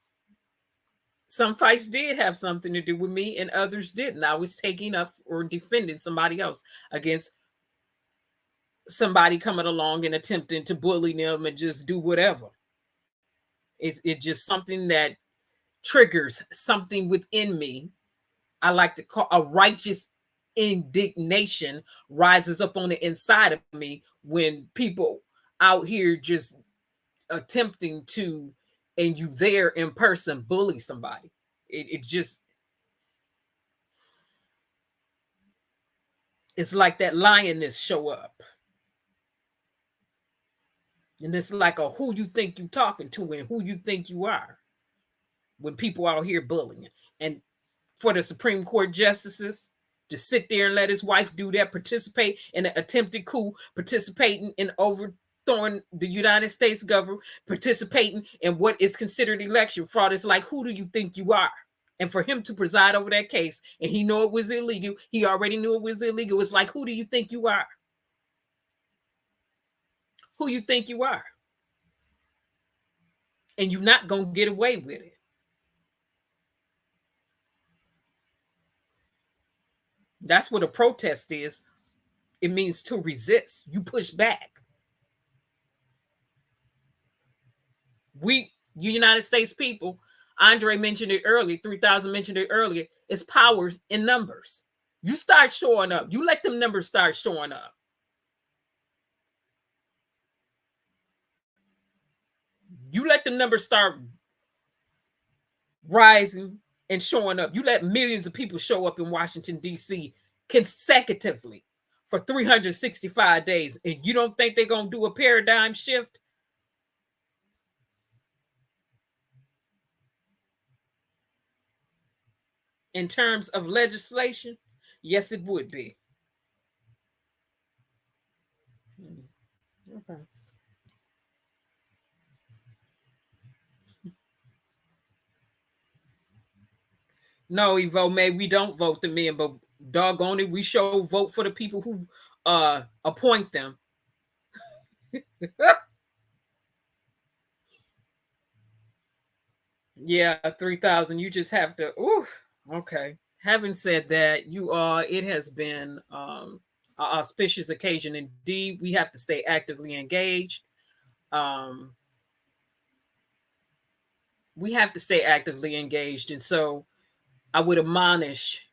Some fights did have something to do with me, and others didn't. I was taking up or defending somebody else against somebody coming along and attempting to bully them and just do whatever. It's just something that triggers something within me. I like to call a righteous indignation rises up on the inside of me when people out here just attempting to, and you there in person, bully somebody. It just, it's like that lioness show up. And it's like a who you think you talking to and who you think you are when people out here bullying. And for the Supreme Court justices to sit there and let his wife do that, participate in an attempted coup, participating in overthrowing the United States government, participating in what is considered election fraud, is like, who do you think you are? And for him to preside over that case, and he knew it was illegal, he already knew it was illegal. It's like, who do you think you are? Who you think you are? And you're not going to get away with it. That's what a protest is. It means to resist. You push back. We, United States people, Andre mentioned it earlier, 3,000 mentioned it earlier, it's powers in numbers. You start showing up. You let them numbers start showing up. You let the numbers start rising and showing up. You let millions of people show up in Washington, D.C. consecutively for 365 days, and you don't think they're going to do a paradigm shift? In terms of legislation, yes, it would be. Okay. No, Evo, May, we don't vote the men, but doggone it, we sure vote for the people who appoint them. Yeah, 3,000. You just have to. Oof. Okay. Having said that, it has been an auspicious occasion indeed. We have to stay actively engaged. We have to stay actively engaged, and so I would admonish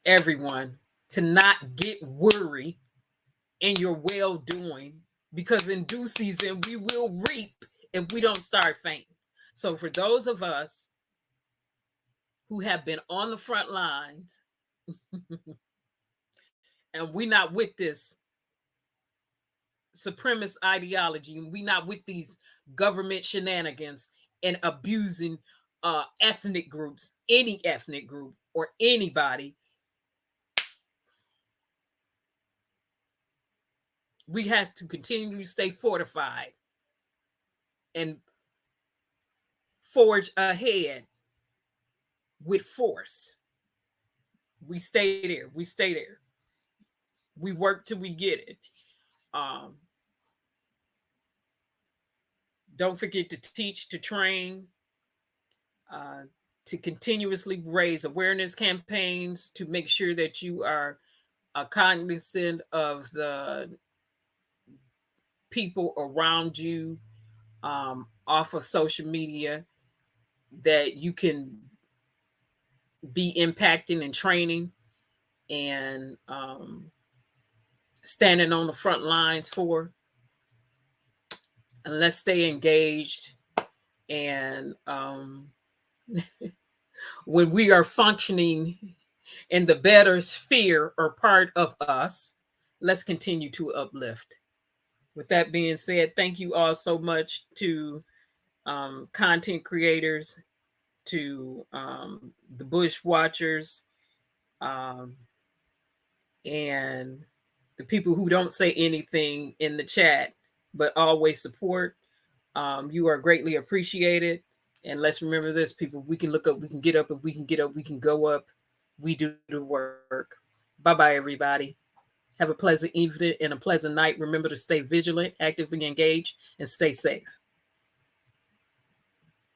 everyone to not get worried in your well-doing, because in due season we will reap if we don't start fainting. So for those of us who have been on the front lines and we're not with this supremacist ideology, and we're not with these government shenanigans and abusing ethnic groups, any ethnic group or anybody, we have to continue to stay fortified and forge ahead with force. we stay there. We stay there. We work till we get it. Don't forget to teach, to train, to continuously raise awareness campaigns, to make sure that you are cognizant of the people around you off of social media that you can be impacting and training and standing on the front lines for. And let's stay engaged. And when we are functioning in the better sphere or part of us, let's continue to uplift. With that being said, thank you all so much to content creators, to the Bush Watchers, and the people who don't say anything in the chat, but always support. You are greatly appreciated. And let's remember this, people, we can look up, we can get up, if we can get up, we can go up. We do the work. Bye-bye, everybody. Have a pleasant evening and a pleasant night. Remember to stay vigilant, actively engaged, and stay safe.